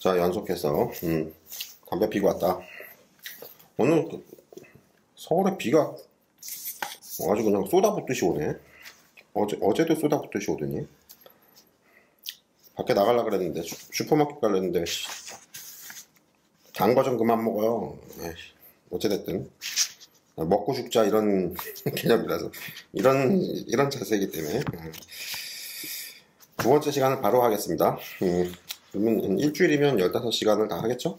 자, 연속해서 담배 피고 왔다. 오늘 서울에 비가 와가지고 그냥 쏟아붓듯이 오네. 어제도 쏟아붓듯이 오더니. 밖에 나가려고 그랬는데 슈퍼마켓 가려 했는데 단 거 좀 그만 먹어요. 어찌됐든 먹고 죽자 이런 개념이라서 이런 자세이기 때문에. 두 번째 시간을 바로 하겠습니다. 그러면 일주일이면 15시간을 다 하겠죠?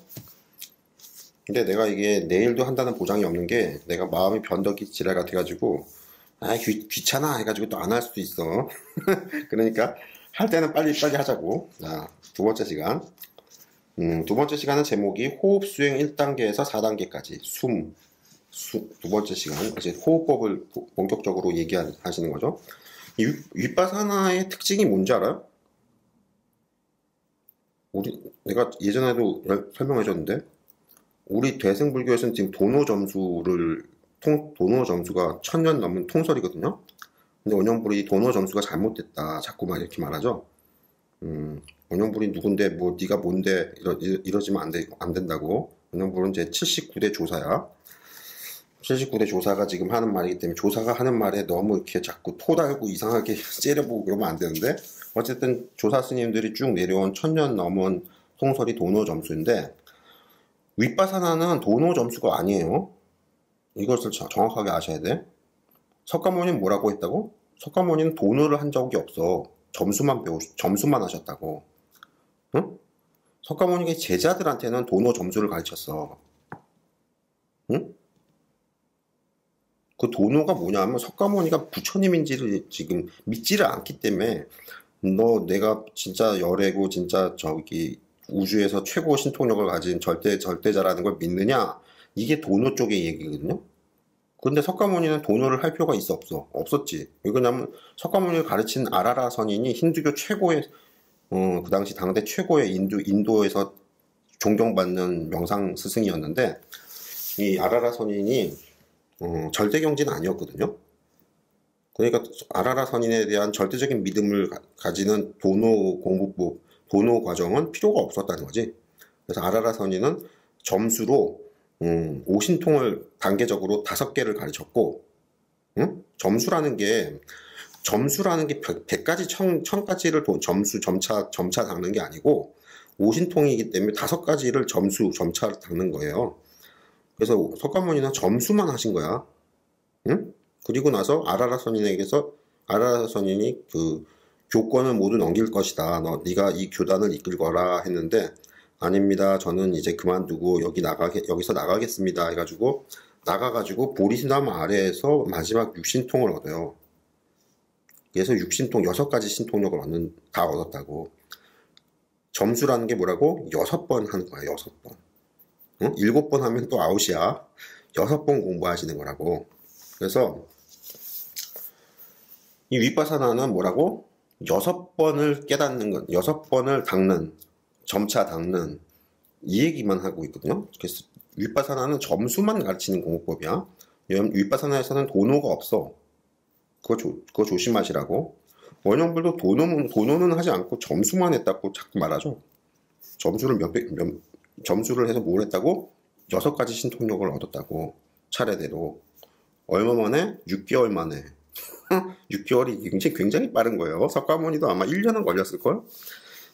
근데 내가 이게 내일도 한다는 보장이 없는 게, 내가 마음이 변덕이 지랄 같아가지고 귀찮아 해가지고 또 안 할 수도 있어. 그러니까 할 때는 빨리빨리 하자고. 자, 두 번째 시간. 두 번째 시간은 제목이 호흡 수행 1단계에서 4단계까지 두 번째 시간. 이제 호흡법을 본격적으로 얘기하시는 거죠. 이 윗바사나의 특징이 뭔지 알아요? 내가 예전에도 설명해줬는데, 우리 대승불교에서는 지금 도노 점수가 1000년 넘은 통설이거든요. 근데 원영불이 도노 점수가 잘못됐다 자꾸만 이렇게 말하죠. 원영불이 누군데 뭐 네가 뭔데 이러지면 안 된다고. 원영불은 이제 79대 조사야. 79대 조사가 지금 하는 말이기 때문에, 조사가 하는 말에 너무 이렇게 자꾸 토달고 이상하게 째려보고 그러면 안 되는데, 어쨌든 조사 스님들이 쭉 내려온 1000년 넘은 통설이 도노 점수인데, 윗바사나는 도노 점수가 아니에요. 이것을 정확하게 아셔야 돼. 석가모니는 뭐라고 했다고? 석가모니는 도노를 한 적이 없어. 점수만 하셨다고. 응? 석가모니가 제자들한테는 도노 점수를 가르쳤어. 응? 그 도노가 뭐냐면, 석가모니가 부처님인지를 지금 믿지를 않기 때문에, 내가 진짜 열애고 진짜 저기 우주에서 최고 신통력을 가진 절대자라는 걸 믿느냐? 이게 도노 쪽의 얘기거든요. 그런데 석가모니는 도노를 할 필요가 있어, 없어? 없었지. 왜냐면 석가모니를 가르친 아라라 선인이 힌두교 최고의, 그 당시 당대 최고의 인도에서 존경받는 명상 스승이었는데, 이 아라라 선인이 절대경지는 아니었거든요. 그러니까 아라라 선인에 대한 절대적인 믿음을 가지는 도노 공부법, 도노 과정은 필요가 없었다는 거지. 그래서 아라라 선인은 점수로 오신통을 단계적으로 5개를 가르쳤고, 점수라는 게 100가지 1000가지를 점차 닦는 게 아니고, 오신통이기 때문에 5가지를 점차 닦는 거예요. 그래서 석가모니는 점수만 하신 거야. 응? 그리고 나서 아라라 선인이 그 교권을 모두 넘길 것이다. 네가 이 교단을 이끌거라 했는데, 아닙니다. 저는 이제 그만두고 여기서 나가겠습니다. 해가지고 나가가지고 보리나무 아래에서 마지막 육신통을 얻어요. 그래서 6가지 신통력을 다 얻었다고. 점수라는 게 뭐라고? 6번 하는 거야. 6번. 응? 7번 하면 또 아웃이야. 6번 공부하시는 거라고. 그래서 이 윗바사나는 뭐라고? 6번을 깨닫는 것, 6번을 점차 닦는, 이 얘기만 하고 있거든요. 그래서 윗바사나는 점수만 가르치는 공부법이야. 윗바사나에서는 도노가 없어. 그거 조심하시라고. 원영불도 도노는 하지 않고 점수만 했다고 자꾸 말하죠. 점수를 해서 뭘 했다고? 6가지 신통력을 얻었다고. 차례대로. 얼마 만에? 6개월 만에. 6개월이 굉장히 빠른 거예요. 석가모니도 아마 1년은 걸렸을걸?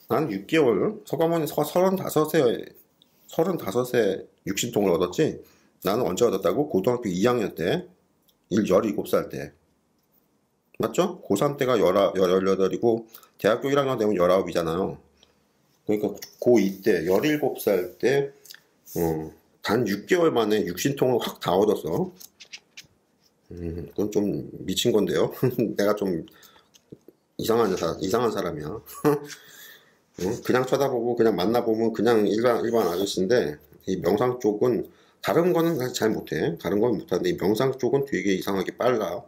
나는 6개월, 석가모니 35세 육신통을 얻었지? 나는 언제 얻었다고? 고등학교 2학년 때, 17살 때. 맞죠? 고3 때가 18이고, 대학교 1학년 되면 19이잖아요. 그러니까 고2 때, 17살 때, 단 6개월 만에 육신통을 확 다 얻었어. 그건 좀 미친 건데요. 내가 좀 이상한 사람이야. 그냥 쳐다보고 그냥 만나보면 그냥 일반 아저씨인데, 이 명상 쪽은, 다른 거는 사실 잘 못해. 다른 건 못하는데 이 명상 쪽은 되게 이상하게 빨라.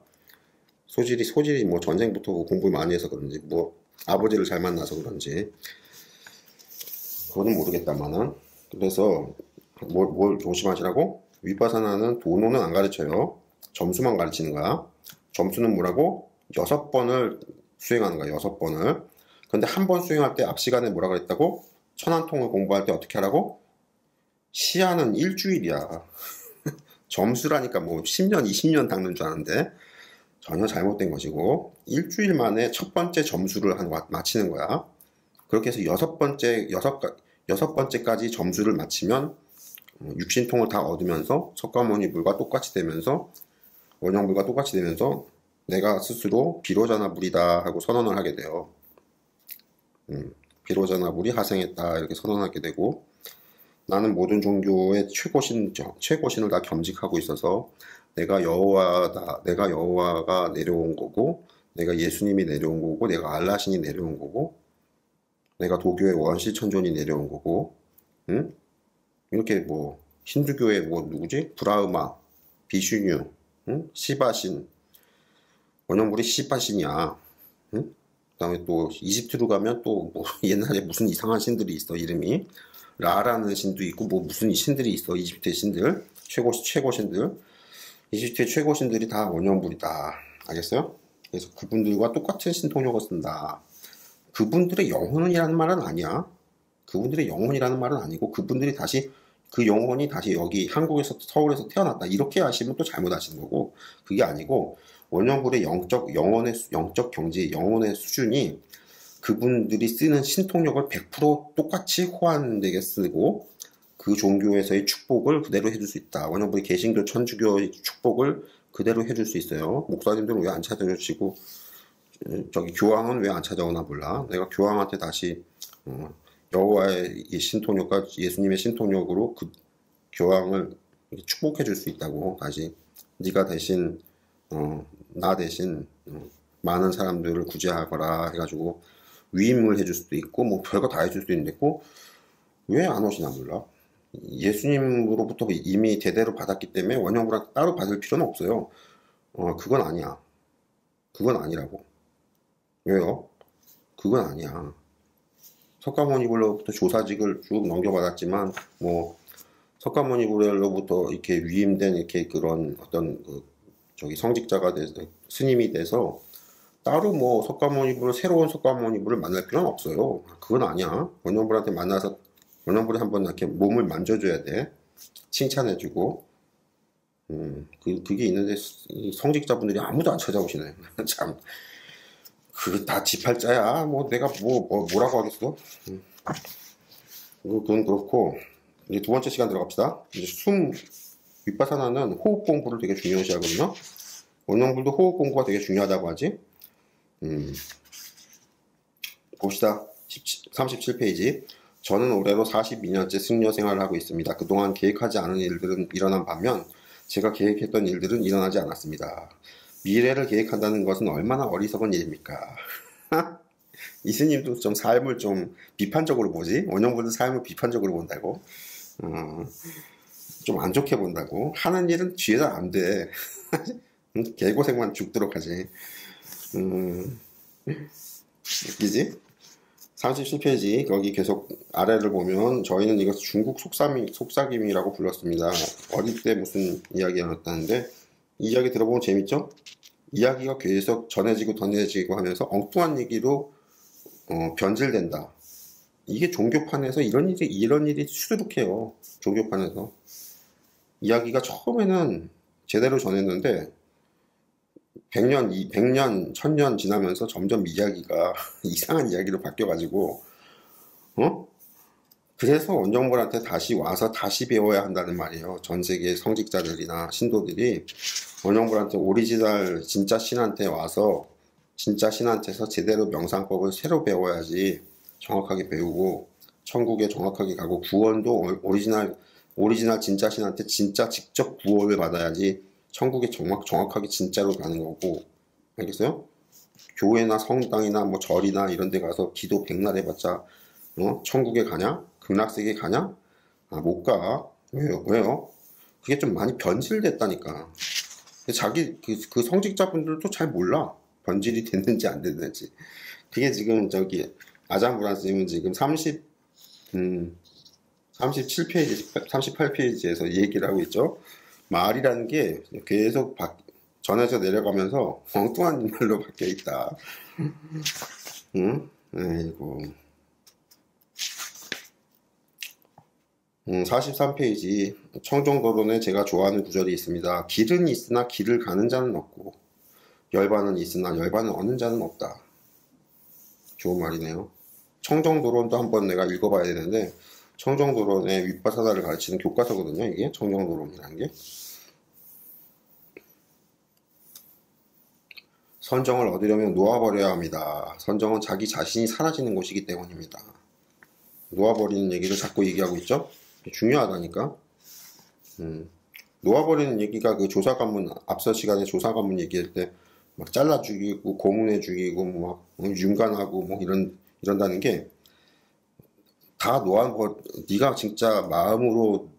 소질이 뭐 전생부터 공부를 많이 해서 그런지, 뭐 아버지를 잘 만나서 그런지, 그거는 모르겠다마는. 그래서 뭘 조심하시라고? 윗바사나는 도노는 안 가르쳐요. 점수만 가르치는 거야. 점수는 뭐라고? 6번을 수행하는 거야. 6번을. 근데 한 번 수행할 때 앞 시간에 뭐라 그랬다고? 천안통을 공부할 때 어떻게 하라고? 시야는 일주일이야. 점수라니까 뭐 10년, 20년 닦는 줄 아는데 전혀 잘못된 것이고 일주일 만에 첫 번째 점수를 맞히는 거야. 그렇게 해서 여섯 번째까지 점수를 맞히면 육신통을 다 얻으면서 석가모니불과 똑같이 되면서 원형불과 똑같이 되면서 내가 스스로 비로자나불이다 하고 선언을 하게 돼요. 비로자나불이 하생했다 이렇게 선언하게 되고 나는 모든 종교의 최고신을 다 겸직하고 있어서 내가 여호와다, 내가 여호와가 내려온 거고 내가 예수님이 내려온 거고 내가 알라신이 내려온 거고 내가 도교의 원시천존이 내려온 거고 응? 이렇게 뭐 힌두교의 뭐 누구지? 브라흐마, 비슈뉴, 응? 시바신 원형불이 시바신이야. 응? 그다음에 또 이집트로 가면 또 뭐 옛날에 무슨 이상한 신들이 있어 이름이 라라는 신도 있고 뭐 무슨 신들이 있어 이집트의 신들 최고 신들 이집트의 최고 신들이 다 원형불이다. 알겠어요? 그래서 그분들과 똑같은 신통력을 쓴다. 그분들의 영혼이라는 말은 아니야. 그분들의 영혼이라는 말은 아니고 그분들이 다시 그 영혼이 다시 여기 한국에서 서울에서 태어났다 이렇게 하시면 또 잘못하시는 거고 그게 아니고 원형불의 영적 경지 영혼의 수준이 그분들이 쓰는 신통력을 100% 똑같이 호환되게 쓰고 그 종교에서의 축복을 그대로 해줄 수 있다. 원형불이 개신교 천주교의 축복을 그대로 해줄 수 있어요. 목사님들은 왜 안 찾아주시고 저기 교황은 왜 안 찾아오나 몰라. 내가 교황한테 다시 여호와의 신통력과 예수님의 신통력으로 그 교황을 축복해 줄 수 있다고 다시 네가 대신 나 대신 많은 사람들을 구제하거라 해가지고 위임을 해줄 수도 있고 뭐 별거 다 해줄 수도 있는데 왜 안 오시나 몰라. 예수님으로부터 이미 대대로 받았기 때문에 원형불한테 따로 받을 필요는 없어요. 그건 아니야. 그건 아니라고. 왜요? 그건 아니야. 석가모니불로부터 조사직을 쭉 넘겨받았지만 뭐 석가모니불로부터 이렇게 위임된 이렇게 그런 어떤 저기 성직자가 돼서 스님이 돼서 따로 뭐 석가모니불을 새로운 석가모니불을 만날 필요는 없어요. 그건 아니야. 원형불한테 만나서 원형불이 한번 이렇게 몸을 만져줘야 돼. 칭찬해주고 그게 있는데 성직자분들이 아무도 안 찾아오시네. 참 그게 다 지팔자야. 뭐 내가 뭐라고 하겠어? 그건 그렇고 이제 두 번째 시간 들어갑시다. 이제 윗바사나는 호흡 공부를 되게 중요시 하거든요. 원형불도 호흡 공부가 되게 중요하다고 하지. 봅시다. 37페이지. 저는 올해로 42년째 승려 생활을 하고 있습니다. 그동안 계획하지 않은 일들은 일어난 반면 제가 계획했던 일들은 일어나지 않았습니다. 미래를 계획한다는 것은 얼마나 어리석은 일입니까? 이스님도 좀 삶을 좀 비판적으로 보지? 원형불도 삶을 비판적으로 본다고? 좀 안 좋게 본다고? 하는 일은 뒤에서 안 돼. 개고생만 죽도록 하지. 웃기지? 37페이지 거기 계속 아래를 보면 저희는 이것을 중국 속삭임이라고 불렀습니다. 어릴 때 무슨 이야기였다는데 이 이야기 들어보면 재밌죠? 이야기가 계속 전해지고 하면서 엉뚱한 얘기로 변질된다. 이게 종교판에서 이런 일이 수두룩해요. 종교판에서 이야기가 처음에는 제대로 전했는데 100년, 1000년 지나면서 점점 이야기가 이상한 이야기로 바뀌어가지고, 그래서 원정벌한테 다시 와서 다시 배워야 한다는 말이에요. 전 세계 성직자들이나 신도들이 원정벌한테 오리지널 진짜 신한테 와서 진짜 신한테서 제대로 명상법을 새로 배워야지 정확하게 배우고 천국에 정확하게 가고 구원도 오리지널 진짜 신한테 진짜 직접 구원을 받아야지 천국에 정확하게 진짜로 가는 거고. 알겠어요? 교회나 성당이나 뭐 절이나 이런 데 가서 기도 백날 해봤자 천국에 가냐? 극락세계 가냐? 못 가. 왜요? 그게 좀 많이 변질됐다니까. 자기 그 성직자분들도 잘 몰라. 변질이 됐는지 안 됐는지. 그게 지금 저기 아잔브란스님은 지금 37페이지, 38페이지에서 얘기를 하고 있죠. 말이라는 게 계속 전에서 내려가면서 엉뚱한 말로 바뀌어 있다. 응? 아이고. 43페이지 청정도론에 제가 좋아하는 구절이 있습니다. 길은 있으나 길을 가는 자는 없고 열반은 있으나 열반을 얻는 자는 없다. 좋은 말이네요. 청정도론도 한번 내가 읽어봐야 되는데 청정도론의 윗바사다를 가르치는 교과서거든요. 이게 청정도론이라는 게. 선정을 얻으려면 놓아버려야 합니다. 선정은 자기 자신이 사라지는 곳이기 때문입니다. 놓아버리는 얘기를 자꾸 얘기하고 있죠? 중요하다니까. 놓아버리는 얘기가 그 조사관문, 앞서 시간에 조사관문 얘기할 때 막 잘라 죽이고 고문해 죽이고 막 윤관하고 뭐 이런다는 게 다 놓아버, 네가 진짜 마음으로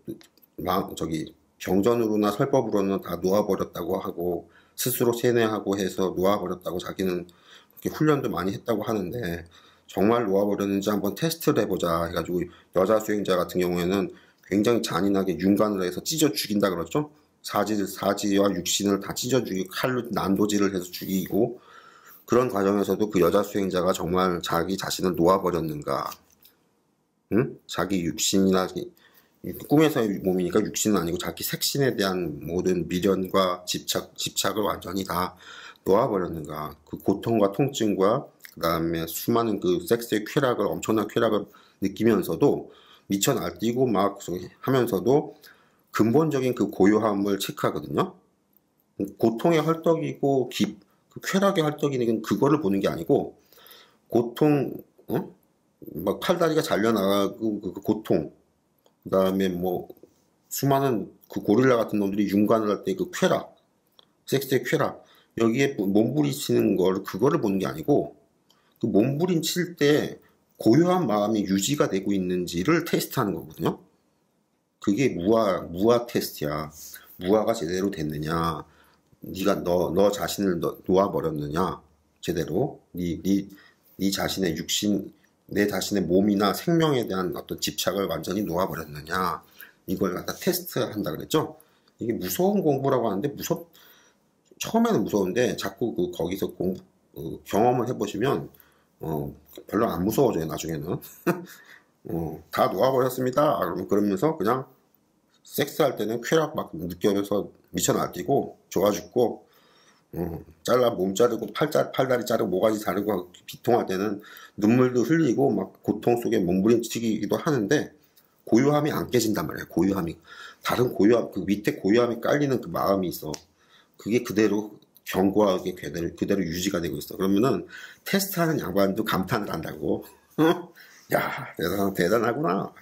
경전으로나 설법으로는 다 놓아버렸다고 하고 스스로 세뇌하고 해서 놓아버렸다고 자기는 그렇게 훈련도 많이 했다고 하는데 정말 놓아버렸는지 한번 테스트를 해보자 해가지고 여자 수행자 같은 경우에는 굉장히 잔인하게 윤관을 해서 찢어 죽인다 그랬죠. 사지와 육신을 다 찢어 죽이고 칼로 난도질을 해서 죽이고 그런 과정에서도 그 여자 수행자가 정말 자기 자신을 놓아버렸는가, 응? 자기 육신이나 꿈에서의 몸이니까 육신은 아니고 자기 색신에 대한 모든 미련과 집착을 완전히 다 놓아버렸는가. 그 고통과 통증과 그 다음에 수많은 그 섹스의 쾌락을, 엄청난 쾌락을 느끼면서도 미쳐 날뛰고 막 하면서도 근본적인 그 고요함을 체크하거든요. 고통의 헐떡이고 그 쾌락의 헐떡이는 그거를 보는 게 아니고 고통, 막 팔다리가 잘려나가고 그 고통, 그 다음에 뭐 수많은 그 고릴라 같은 놈들이 윤관을 할 때 그 쾌락, 섹스의 쾌락, 여기에 몸부림치는 그거를 보는 게 아니고 그 몸부림칠 때 고요한 마음이 유지가 되고 있는지를 테스트하는 거거든요. 그게 무아 테스트야. 무아가 제대로 됐느냐, 네가 너 자신을 놓아버렸느냐, 제대로 네 자신의 육신, 내 자신의 몸이나 생명에 대한 어떤 집착을 완전히 놓아버렸느냐, 이걸 갖다 테스트한다 그랬죠. 이게 무서운 공부라고 하는데 처음에는 무서운데 자꾸 거기서 경험을 해보시면 별로 안 무서워져요. 나중에는 다 놓아버렸습니다. 그러면서 그냥 섹스할 때는 쾌락 막 느껴서 미쳐 날뛰고 좋아 죽고, 몸 자르고 팔다리 자르고 모가지 자르고 비통할 때는 눈물도 흘리고 막 고통 속에 몸부림치기도 하는데 고요함이 안 깨진단 말이에요. 고요함이, 다른 고요함, 그 밑에 고요함이 깔리는 그 마음이 있어. 그게 그대로 견고하게 그대로 유지가 되고 있어. 그러면은 테스트하는 양반도 감탄을 한다고. 야, 대단하구나.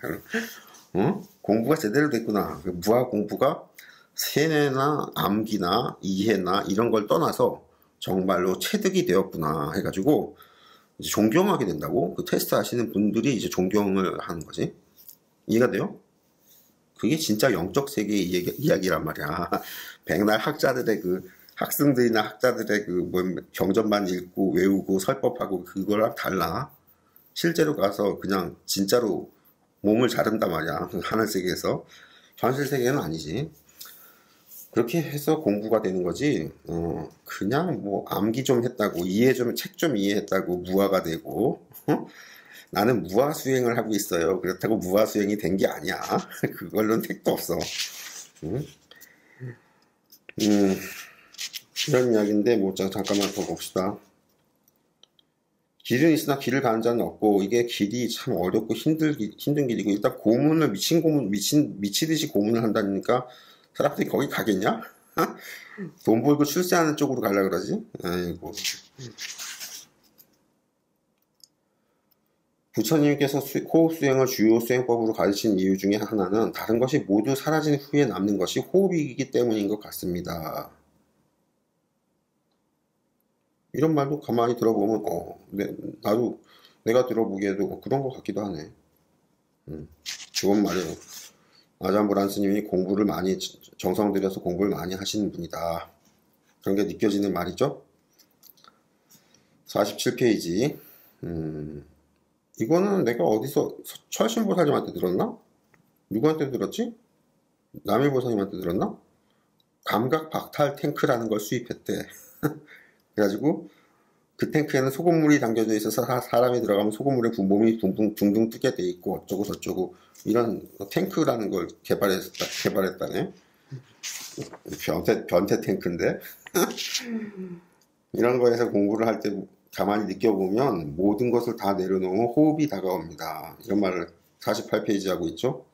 공부가 제대로 됐구나. 무아 공부가 세뇌나 암기나 이해나 이런 걸 떠나서 정말로 체득이 되었구나 해가지고 이제 존경하게 된다고. 그 테스트 하시는 분들이 이제 존경을 하는 거지. 이해가 돼요? 그게 진짜 영적 세계의 이야기란 말이야. 백날 학자들의 그 학생들이나 학자들의 그 경전만 읽고 외우고 설법하고 그거랑 달라. 실제로 가서 그냥 진짜로 몸을 자른단 말이야. 하늘 세계에서. 현실 세계는 아니지. 그렇게 해서 공부가 되는 거지. 그냥 뭐 암기 좀 했다고, 책 좀 이해했다고 무아가 되고, 나는 무아 수행을 하고 있어요. 그렇다고 무아 수행이 된 게 아니야. 그걸로는 택도 없어. 이런 이야기인데, 뭐, 잠깐만 더 봅시다. 길은 있으나 길을 가는 자는 없고, 이게 길이 참 어렵고 힘든 길이고, 일단 미치듯이 고문을 한다니까, 사람들이 거기 가겠냐? 돈 벌고 출세하는 쪽으로 가려고 그러지? 아이고. 부처님께서 호흡 수행을 주요 수행법으로 가르친 이유 중에 하나는 다른 것이 모두 사라진 후에 남는 것이 호흡이기 때문인 것 같습니다. 이런 말도 가만히 들어보면 나도 내가 들어보기에도 그런 것 같기도 하네. 좋은 말이에요. 아잠브란 스님이 공부를 많이 정성 들여서 공부를 많이 하시는 분이다. 그런 게 느껴지는 말이죠. 47페이지. 이거는 내가 어디서 철신보살님한테 들었나? 누구한테 들었지? 남일보살님한테 들었나? 감각 박탈 탱크라는 걸 수입했대. 그래가지고 그 탱크에는 소금물이 담겨져 있어서 사람이 들어가면 소금물에 몸이 둥둥 뜨게 돼 있고 어쩌고 저쩌고 이런 탱크라는 걸 개발했다네. 변태 탱크인데 이런 거에서 공부를 할 때 가만히 느껴보면 모든 것을 다 내려놓으면 호흡이 다가옵니다. 이런 말을 48페이지 하고 있죠.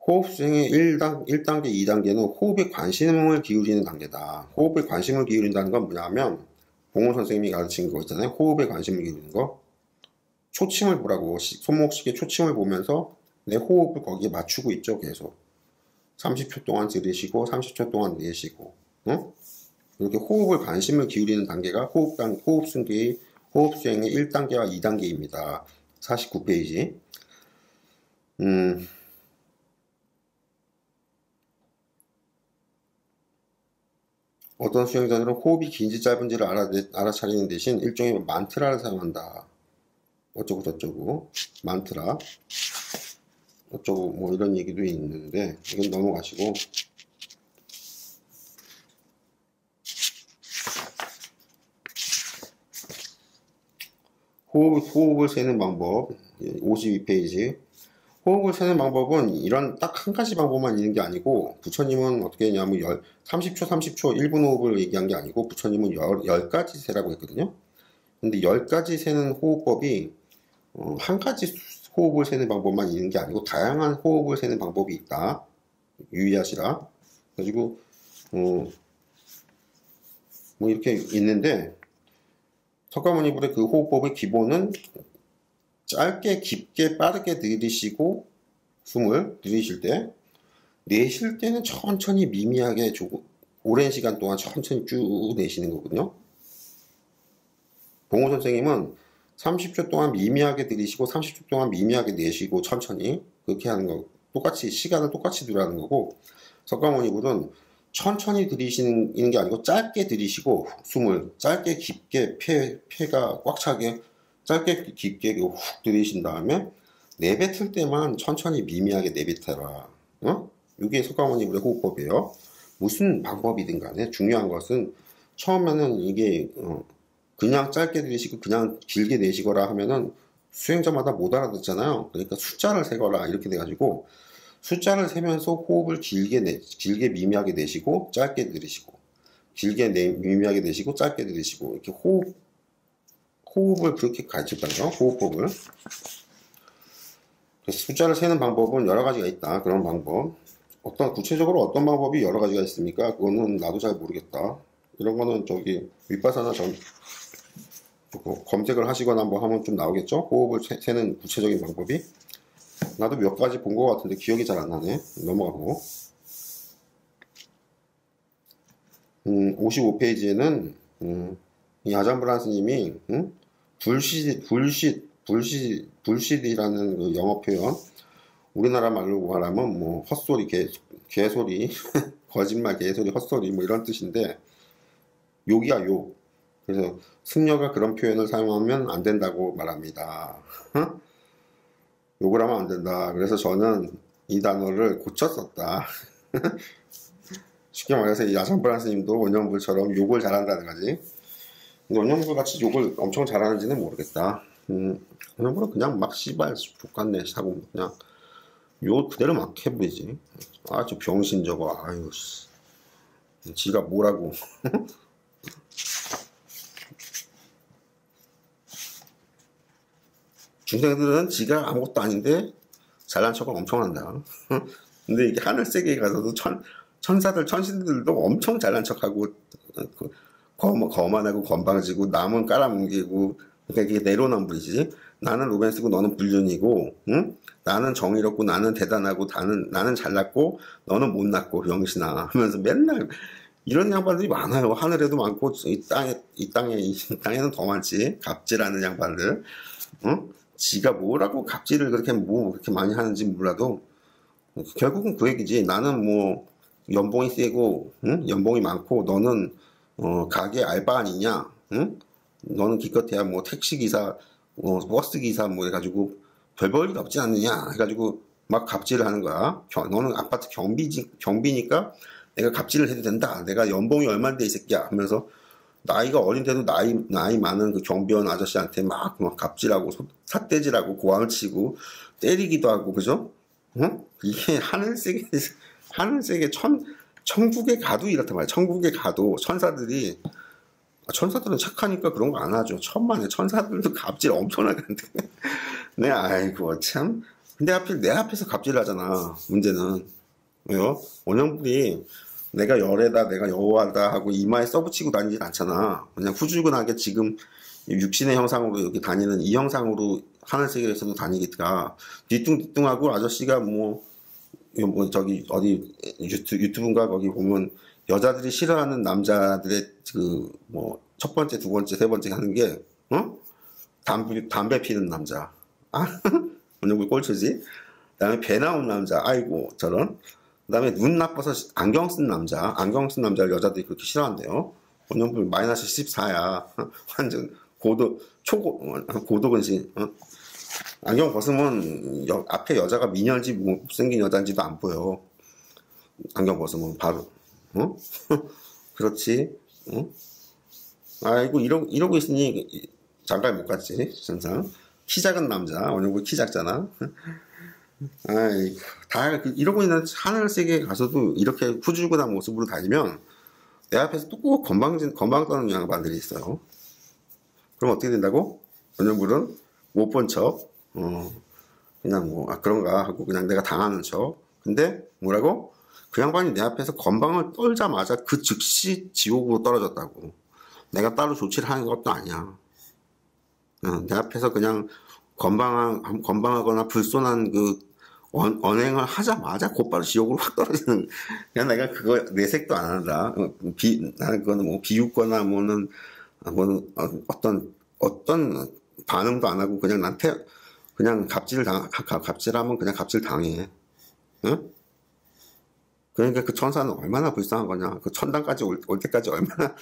호흡 수행의 1단계, 2단계는 호흡에 관심을 기울이는 단계다. 호흡에 관심을 기울인다는 건 뭐냐면 봉호 선생님이 가르친 거 있잖아요. 호흡에 관심을 기울이는 거. 초침을 보라고. 손목시계 초침을 보면서 내 호흡을 거기에 맞추고 있죠. 계속 30초 동안 들이쉬고 30초 동안 내쉬고, 응? 이렇게 호흡을 관심을 기울이는 단계가 호흡 수행의 1단계와 2단계입니다. 49페이지. 어떤 수행자들은 호흡이 긴지 짧은지를 알아차리는 대신 일종의 만트라를 사용한다. 어쩌고 저쩌고 만트라 어쩌고 뭐 이런 얘기도 있는데 이건 넘어가시고, 호흡을 세는 방법 52페이지. 호흡을 세는 방법은 이런 딱 한 가지 방법만 있는 게 아니고, 부처님은 어떻게 했냐면 30초 1분 호흡을 얘기한 게 아니고 부처님은 10가지 세라고 했거든요. 근데 10가지 세는 호흡법이 한 가지 호흡을 세는 방법만 있는 게 아니고 다양한 호흡을 세는 방법이 있다. 유의하시라. 그래가지고 뭐 이렇게 있는데, 석가모니불의 그 호흡법의 기본은 짧게 깊게 빠르게 들이쉬고 숨을 들이쉴 때, 내쉴 때는 천천히 미미하게 오랜 시간 동안 천천히 쭉 내쉬는 거거든요. 봉호 선생님은 30초 동안 미미하게 들이쉬고 30초 동안 미미하게 내쉬고 천천히 그렇게 하는 거, 똑같이 시간을 똑같이 두라는 거고, 석가모니불은 천천히 들이쉬는 게 아니고 짧게 들이쉬고 숨을 짧게 깊게 폐가 꽉 차게 짧게 깊게 훅 들이신 다음에 내뱉을 때만 천천히 미미하게 내뱉어라. 이게 석가모니불의 호흡법이에요. 무슨 방법이든 간에 중요한 것은 처음에는 이게 그냥 짧게 들이쉬고 그냥 길게 내쉬거라 하면은 수행자마다 못 알아듣잖아요. 그러니까 숫자를 세거라 이렇게 돼가지고 숫자를 세면서 호흡을 길게 미미하게 내쉬고 짧게 들이쉬고, 길게 미미하게 내쉬고 짧게 들이쉬고, 이렇게 호흡을 그렇게 가르쳤다죠. 호흡법을. 그래서 숫자를 세는 방법은 여러 가지가 있다. 그런 방법. 구체적으로 어떤 방법이 여러 가지가 있습니까? 그거는 나도 잘 모르겠다. 이런 거는 윗바사나 검색을 하시거나 뭐 하면 좀 나오겠죠? 호흡을 세는 구체적인 방법이. 나도 몇 가지 본 것 같은데 기억이 잘 안 나네. 넘어가고. 55페이지에는 이 아잠브란 스님이 불쉿이라는 그 영어 표현, 우리나라 말로 말하면 뭐 헛소리, 개소리, 거짓말, 개소리, 헛소리 뭐 이런 뜻인데, 욕이야 욕. 그래서 승려가 그런 표현을 사용하면 안 된다고 말합니다. 욕을 하면 안 된다. 그래서 저는 이 단어를 고쳐 썼다. 쉽게 말해서 이 아잠브란 스님도 원영불처럼 욕을 잘한다는 거지. 근데 원영불 같이 욕을 엄청 잘하는지는 모르겠다. 원영불은 그냥 막 씨발 족같네 하고 그냥 욕을 그대로 막 해버리지. 아, 저 병신 저거. 아유 씨. 지가 뭐라고. 중생들은 지가 아무것도 아닌데 잘난 척을 엄청 한다. 근데 이게 하늘 세계에 가서도 천사들, 천신들도 엄청 잘난 척하고 거만하고 건방지고 남은 깔아뭉개고, 그러니까 이게 내로남불이지. 나는 로맨스고 너는 불륜이고, 응? 나는 정의롭고 나는 대단하고 나는 잘났고 너는 못났고 병신아 하면서 맨날 이런 양반들이 많아요. 하늘에도 많고 이 땅에는 더 많지. 갑질하는 양반들. 응? 지가 뭐라고 갑질을 그렇게 많이 하는지 몰라도 결국은 그 얘기지. 나는 뭐 연봉이 세고, 응? 연봉이 많고 너는 가게 알바 아니냐? 응? 너는 기껏해야 뭐 택시기사, 버스기사 뭐 해가지고 별 볼 일 없지 않느냐 해가지고 막 갑질을 하는 거야. 너는 아파트 경비니까 내가 갑질을 해도 된다. 내가 연봉이 얼만데 이 새끼야 하면서 나이가 어린데도 나이 많은 그 경비원 아저씨한테 막 갑질하고 삿대질하고 고함을 치고 때리기도 하고 그죠? 어? 이게 하늘세계 천국에 가도 이렇단 말이야. 천국에 가도 천사들은 착하니까 그런 거 안 하죠. 천만에 천사들도 갑질 엄청나게 한대. 네, 아이고 참. 근데 하필 내 앞에서 갑질을 하잖아. 문제는 왜요? 원형불이 내가 열애다, 내가 여호와다 하고 이마에 써붙이고 다니진 않잖아. 그냥 후줄근하게 지금 육신의 형상으로 여기 다니는 이 형상으로 하늘세계에서도 다니니까 뒤뚱뒤뚱하고 아저씨가 저기 어디 유튜브인가 거기 보면 여자들이 싫어하는 남자들의 첫 번째, 두 번째, 세 번째 하는 게 담배 피는 남자. 원형불 꼴초지. 그다음에 배 나온 남자. 아이고 저런. 그다음에 눈 나빠서 안경 쓴 남자를 여자들이 그렇게 싫어한대요. 원형불 마이너스 14야. 완전 고도근신. 안경 벗으면 앞에 여자가 미녀인지 못생긴 여자인지도 안 보여. 안경 벗으면 바로. 그렇지. 아이고 이러고 있으니 장가에 못 갔지. 전상. 키 작은 남자. 원형불 키 작잖아. 아이고, 이러고 있는 하늘세계에 가서도 이렇게 후줄근한 모습으로 다니면 내 앞에서 또 꼭 건방 떠는 양반들이 있어요. 그럼 어떻게 된다고? 원형불은 못 본 척, 그냥 그런가 하고 그냥 내가 당하는 척. 근데 뭐라고? 그 양반이 내 앞에서 건방을 떨자마자 그 즉시 지옥으로 떨어졌다고. 내가 따로 조치를 하는 것도 아니야. 내 앞에서 그냥 건방하거나 불손한 언행을 하자마자 곧바로 지옥으로 확 떨어지는. 그냥 내가 그거 내색도 안 한다. 나는 그거는 비웃거나 어떤 반응도 안 하고 그냥 나한테 그냥 갑질하면 그냥 갑질 당해. 응? 그러니까 그 천사는 얼마나 불쌍한 거냐. 그 천당까지 올 때까지 얼마나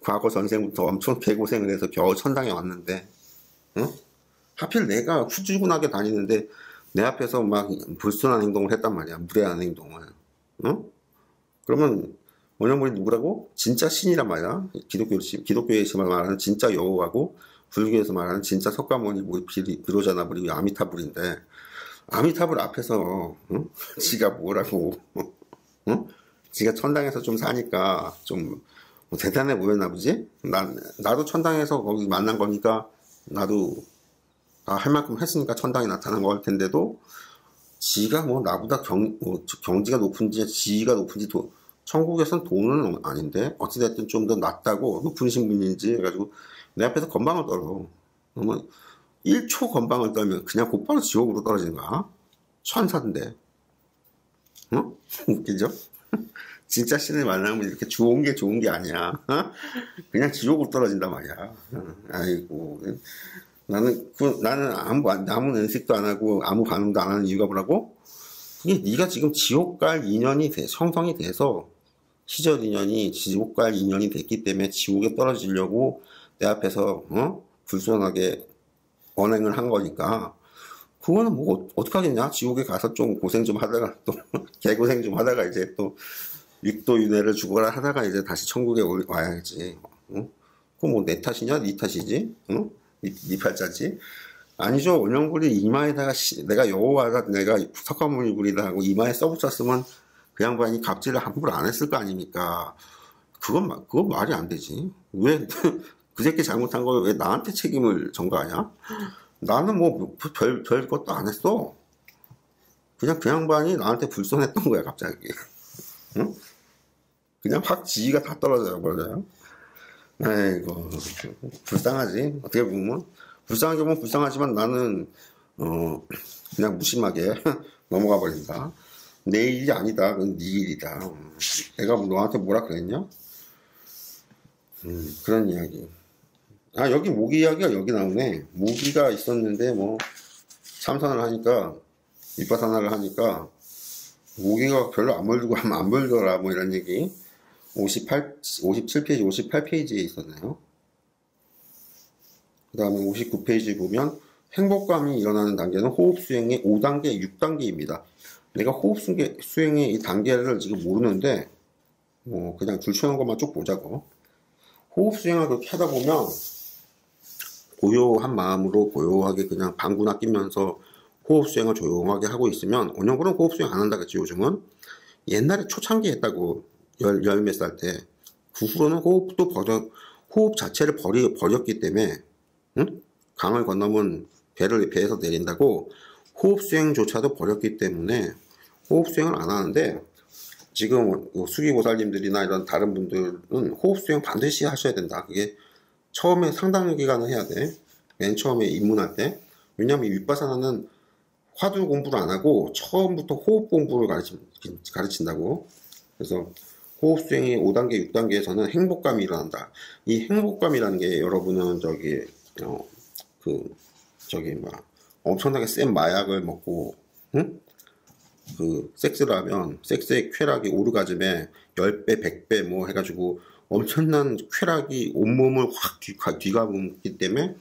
과거 전생부터 엄청 개고생을 해서 겨우 천당에 왔는데, 응? 하필 내가 후줄근하게 다니는데 내 앞에서 막 불순한 행동을 했단 말이야. 무례한 행동을. 응? 그러면 원형불이 누구라고? 진짜 신이란 말이야. 기독교에서 말하는 진짜 여호와고 불교에서 말하는 진짜 석가모니 비로자나 그리고 아미타불인데 아미타불 앞에서 지가 뭐라고 응? 지가 천당에서 좀 사니까 좀 대단해 보였나 보지? 나도 천당에서 거기 만난 거니까 나도 할 만큼 했으니까 천당에 나타난 걸 텐데도 지가 나보다 경지가 높은지 지위가 높은지 천국에선 돈은 아닌데 어찌됐든 좀 더 낫다고 높은 신분인지 해가지고 내 앞에서 건방을 떨어. 그러면 1초 건방을 떨면 그냥 곧바로 지옥으로 떨어지는 거야. 천사인데. 응? 웃기죠? 진짜 신을 만나면 이렇게 좋은 게 아니야. 그냥 지옥으로 떨어진단 말이야. 아이고. 나는 아무 연식도 안 하고 아무 반응도 안 하는 이유가 뭐라고? 그게 네가 지금 지옥 갈 인연이 형성이 돼서 시절 인연이 지옥 갈 인연이 됐기 때문에 지옥에 떨어지려고 내 앞에서 불손하게 언행을 한 거니까 그거는 어떡하겠냐? 지옥에 가서 좀 고생 좀 하다가 또 개고생 좀 하다가 이제 또 육도 윤회를 주거나 하다가 이제 다시 천국에 와야지. 그거 내 탓이냐? 네 탓이지? 네 팔자지? 아니죠. 원형불이 이마에다가 내가 여호와다, 내가 석가모니불이다 하고 이마에 써붙였으면 그 양반이 갑질을 함부로 안 했을 거 아닙니까? 그건 말이 안 되지. 왜 그 새끼 잘못한 걸 왜 나한테 책임을 전가하냐? 나는 별 것도 안 했어. 그냥 그 양반이 나한테 불손했던 거야 갑자기. 응? 그냥 확 지위가 다 떨어져 버려요. 아이고 불쌍하지. 어떻게 보면 불쌍하게 보면 불쌍하지만 나는 그냥 무심하게 넘어가 버린다. 내 일이 아니다. 그건 네 일이다. 내가 너한테 뭐라 그랬냐? 그런 이야기. 여기 모기 이야기가 여기 나오네. 모기가 있었는데 참선을 하니까 윗바사나를 하니까 모기가 별로 안 물더라 이런 얘기. 57페이지 58페이지에 있었네요. 그 다음에 59페이지 보면 행복감이 일어나는 단계는 호흡 수행의 5단계, 6단계입니다. 내가 호흡 수행의 이 단계를 지금 모르는데 그냥 줄쳐놓은 것만 쭉 보자고. 호흡 수행을 그렇게 하다 보면 고요한 마음으로 고요하게 그냥 방구나 끼면서 호흡 수행을 조용하게 하고 있으면, 원영구는 호흡 수행 안 한다 그랬지 요즘은. 옛날에 초창기 했다고, 열 몇 살 때. 그 후로는 호흡 자체를 버렸기 때문에, 응? 강을 건너면 배에서 내린다고 호흡 수행조차도 버렸기 때문에 호흡 수행을 안 하는데, 지금 수기보살님들이나 이런 다른 분들은 호흡 수행 반드시 하셔야 된다. 그게 처음에 상당 기간을 해야 돼. 맨 처음에 입문할 때. 왜냐면 윗바사나는 화두 공부를 안 하고 처음부터 호흡 공부를 가르친다고. 그래서 호흡 수행이 5단계, 6단계에서는 행복감이 일어난다. 이 행복감이라는 게 여러분은 엄청나게 센 마약을 먹고, 응? 섹스를 하면 섹스의 쾌락이 오르가즘에 10배, 100배 뭐 해가지고 엄청난 쾌락이 온몸을 확 뒤가붙기 때문에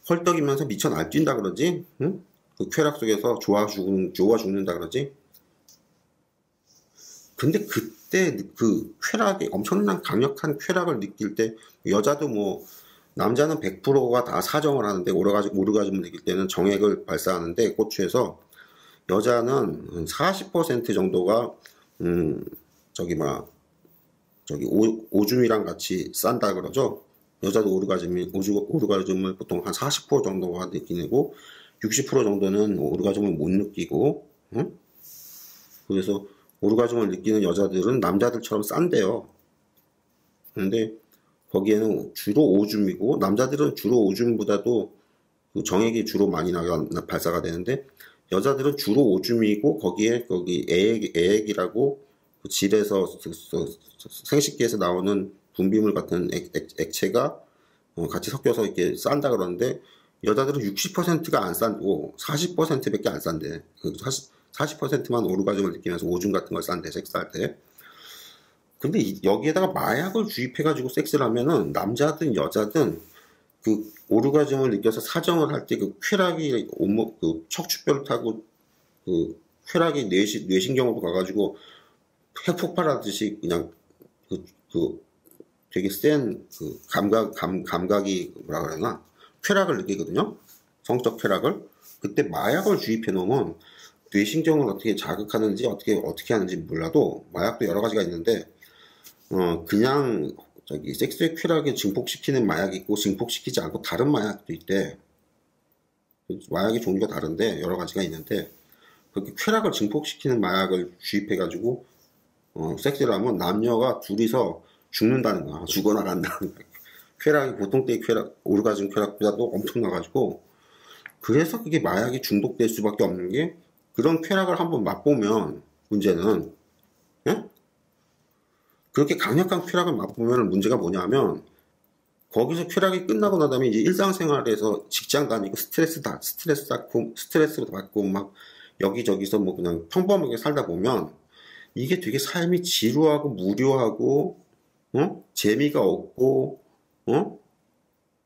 헐떡이면서 미쳐 날뛴다 그러지? 응? 그 쾌락 속에서 좋아 죽는다 그러지? 근데 그때 그 쾌락이, 엄청난 강력한 쾌락을 느낄 때, 여자도 남자는 100%가 다 사정을 하는데, 오르가즘을 느낄 때는 정액을 발사하는데, 고추에서, 여자는 40% 정도가, 오줌이랑 같이 싼다 그러죠? 여자도 오르가즘을 보통 한 40% 정도가 느끼고, 60% 정도는 오르가즘을 못 느끼고, 응? 그래서 오르가즘을 느끼는 여자들은 남자들처럼 싼대요. 근데 거기에는 주로 오줌이고, 남자들은 주로 오줌보다도 그 정액이 주로 많이 발사가 되는데, 여자들은 주로 오줌이고, 거기 애액이라고 그 질에서 생식기에서 나오는 분비물 같은 액체가 같이 섞여서 이렇게 싼다 그러는데, 여자들은 60%가 안 싼고 40%밖에 안 싼대. 40%만 오르가즘을 느끼면서 오줌 같은 걸 싼대, 섹스할 때. 근데 여기에다가 마약을 주입해가지고 섹스를 하면은 남자든 여자든 그 오르가즘을 느껴서 사정을 할 때 그 쾌락이 그 척추뼈를 타고 그 쾌락이 뇌신경으로 가가지고 핵폭발하듯이 그냥 그 되게 센 그 감각이 뭐라 그러나 쾌락을 느끼거든요. 성적 쾌락을. 그때 마약을 주입해 놓으면 뇌신경을 어떻게 자극하는지 어떻게 하는지 몰라도, 마약도 여러 가지가 있는데 그냥 섹스의 쾌락을 증폭시키는 마약이 있고 증폭시키지 않고 다른 마약도 있대. 마약의 종류가 다른데 여러 가지가 있는데, 그렇게 쾌락을 증폭시키는 마약을 주입해 가지고 섹스를 하면 남녀가 둘이서 죽는다는 거야. 죽어나간다는 거야. 쾌락이 보통 때의 오르가즘 쾌락보다도 엄청나가지고, 그래서 그게 마약이 중독될 수밖에 없는 게, 그런 쾌락을 한번 맛보면 문제는, 예? 그렇게 강력한 쾌락을 맛보면 문제가 뭐냐면, 거기서 쾌락이 끝나고 나다음에 이제 일상생활에서 직장 다니고 스트레스 받고 막 여기저기서 그냥 평범하게 살다 보면 이게 되게 삶이 지루하고 무료하고, 재미가 없고,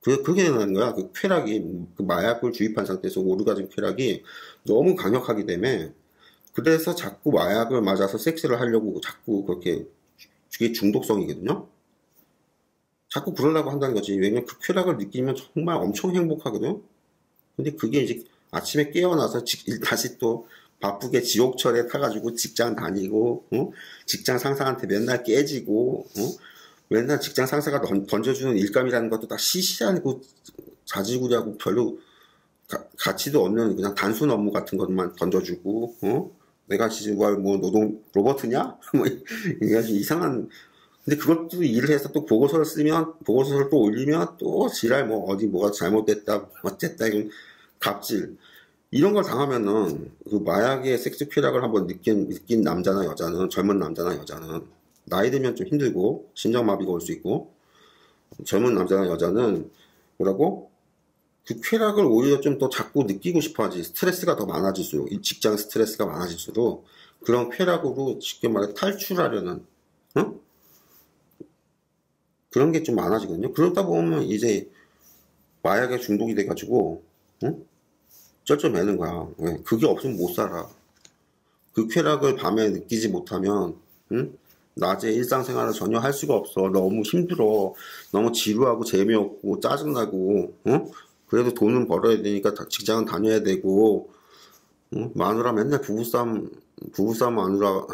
그게 되는 거야. 그 쾌락이, 그 마약을 주입한 상태에서 오르가즘 쾌락이 너무 강력하기 때문에, 그래서 자꾸 마약을 맞아서 섹스를 하려고 자꾸 그게 중독성이거든요. 자꾸 그러려고 한다는 거지. 왜냐면 그 쾌락을 느끼면 정말 엄청 행복하거든. 근데 그게 이제 아침에 깨어나서 다시 또 바쁘게 지옥철에 타가지고 직장 다니고, 직장 상사한테 맨날 깨지고, 맨날 직장 상사가 던져주는 일감이라는 것도 다 시시하고 자지구리하고 별로 가치도 없는 그냥 단순 업무 같은 것만 던져주고, 내가 지금 노동 로버트냐? 이게 좀 이상한. 근데 그것도 일을 해서 또 보고서를 또 올리면 또 지랄 어디 뭐가 잘못됐다, 어쨌다, 이건 갑질. 이런 걸 당하면은 그 마약의 섹스 쾌락을 한번 느낀 남자나 여자는, 젊은 남자나 여자는 나이 들면 좀 힘들고 심장마비가 올 수 있고, 젊은 남자나 여자는 뭐라고? 그 쾌락을 오히려 좀 더 자꾸 느끼고 싶어 하지. 스트레스가 더 많아질수록, 이 직장 스트레스가 많아질수록 그런 쾌락으로 쉽게 말해 탈출하려는, 응? 그런 게 좀 많아지거든요. 그러다 보면 이제 마약에 중독이 돼가지고, 응? 쩔쩔매는 거야. 왜? 그게 없으면 못 살아. 그 쾌락을 밤에 느끼지 못하면, 응? 낮에 일상생활을 전혀 할 수가 없어. 너무 힘들어. 너무 지루하고 재미없고 짜증나고, 어? 그래도 돈은 벌어야 되니까 직장은 다녀야 되고, 어? 마누라 맨날 부부싸움 마누라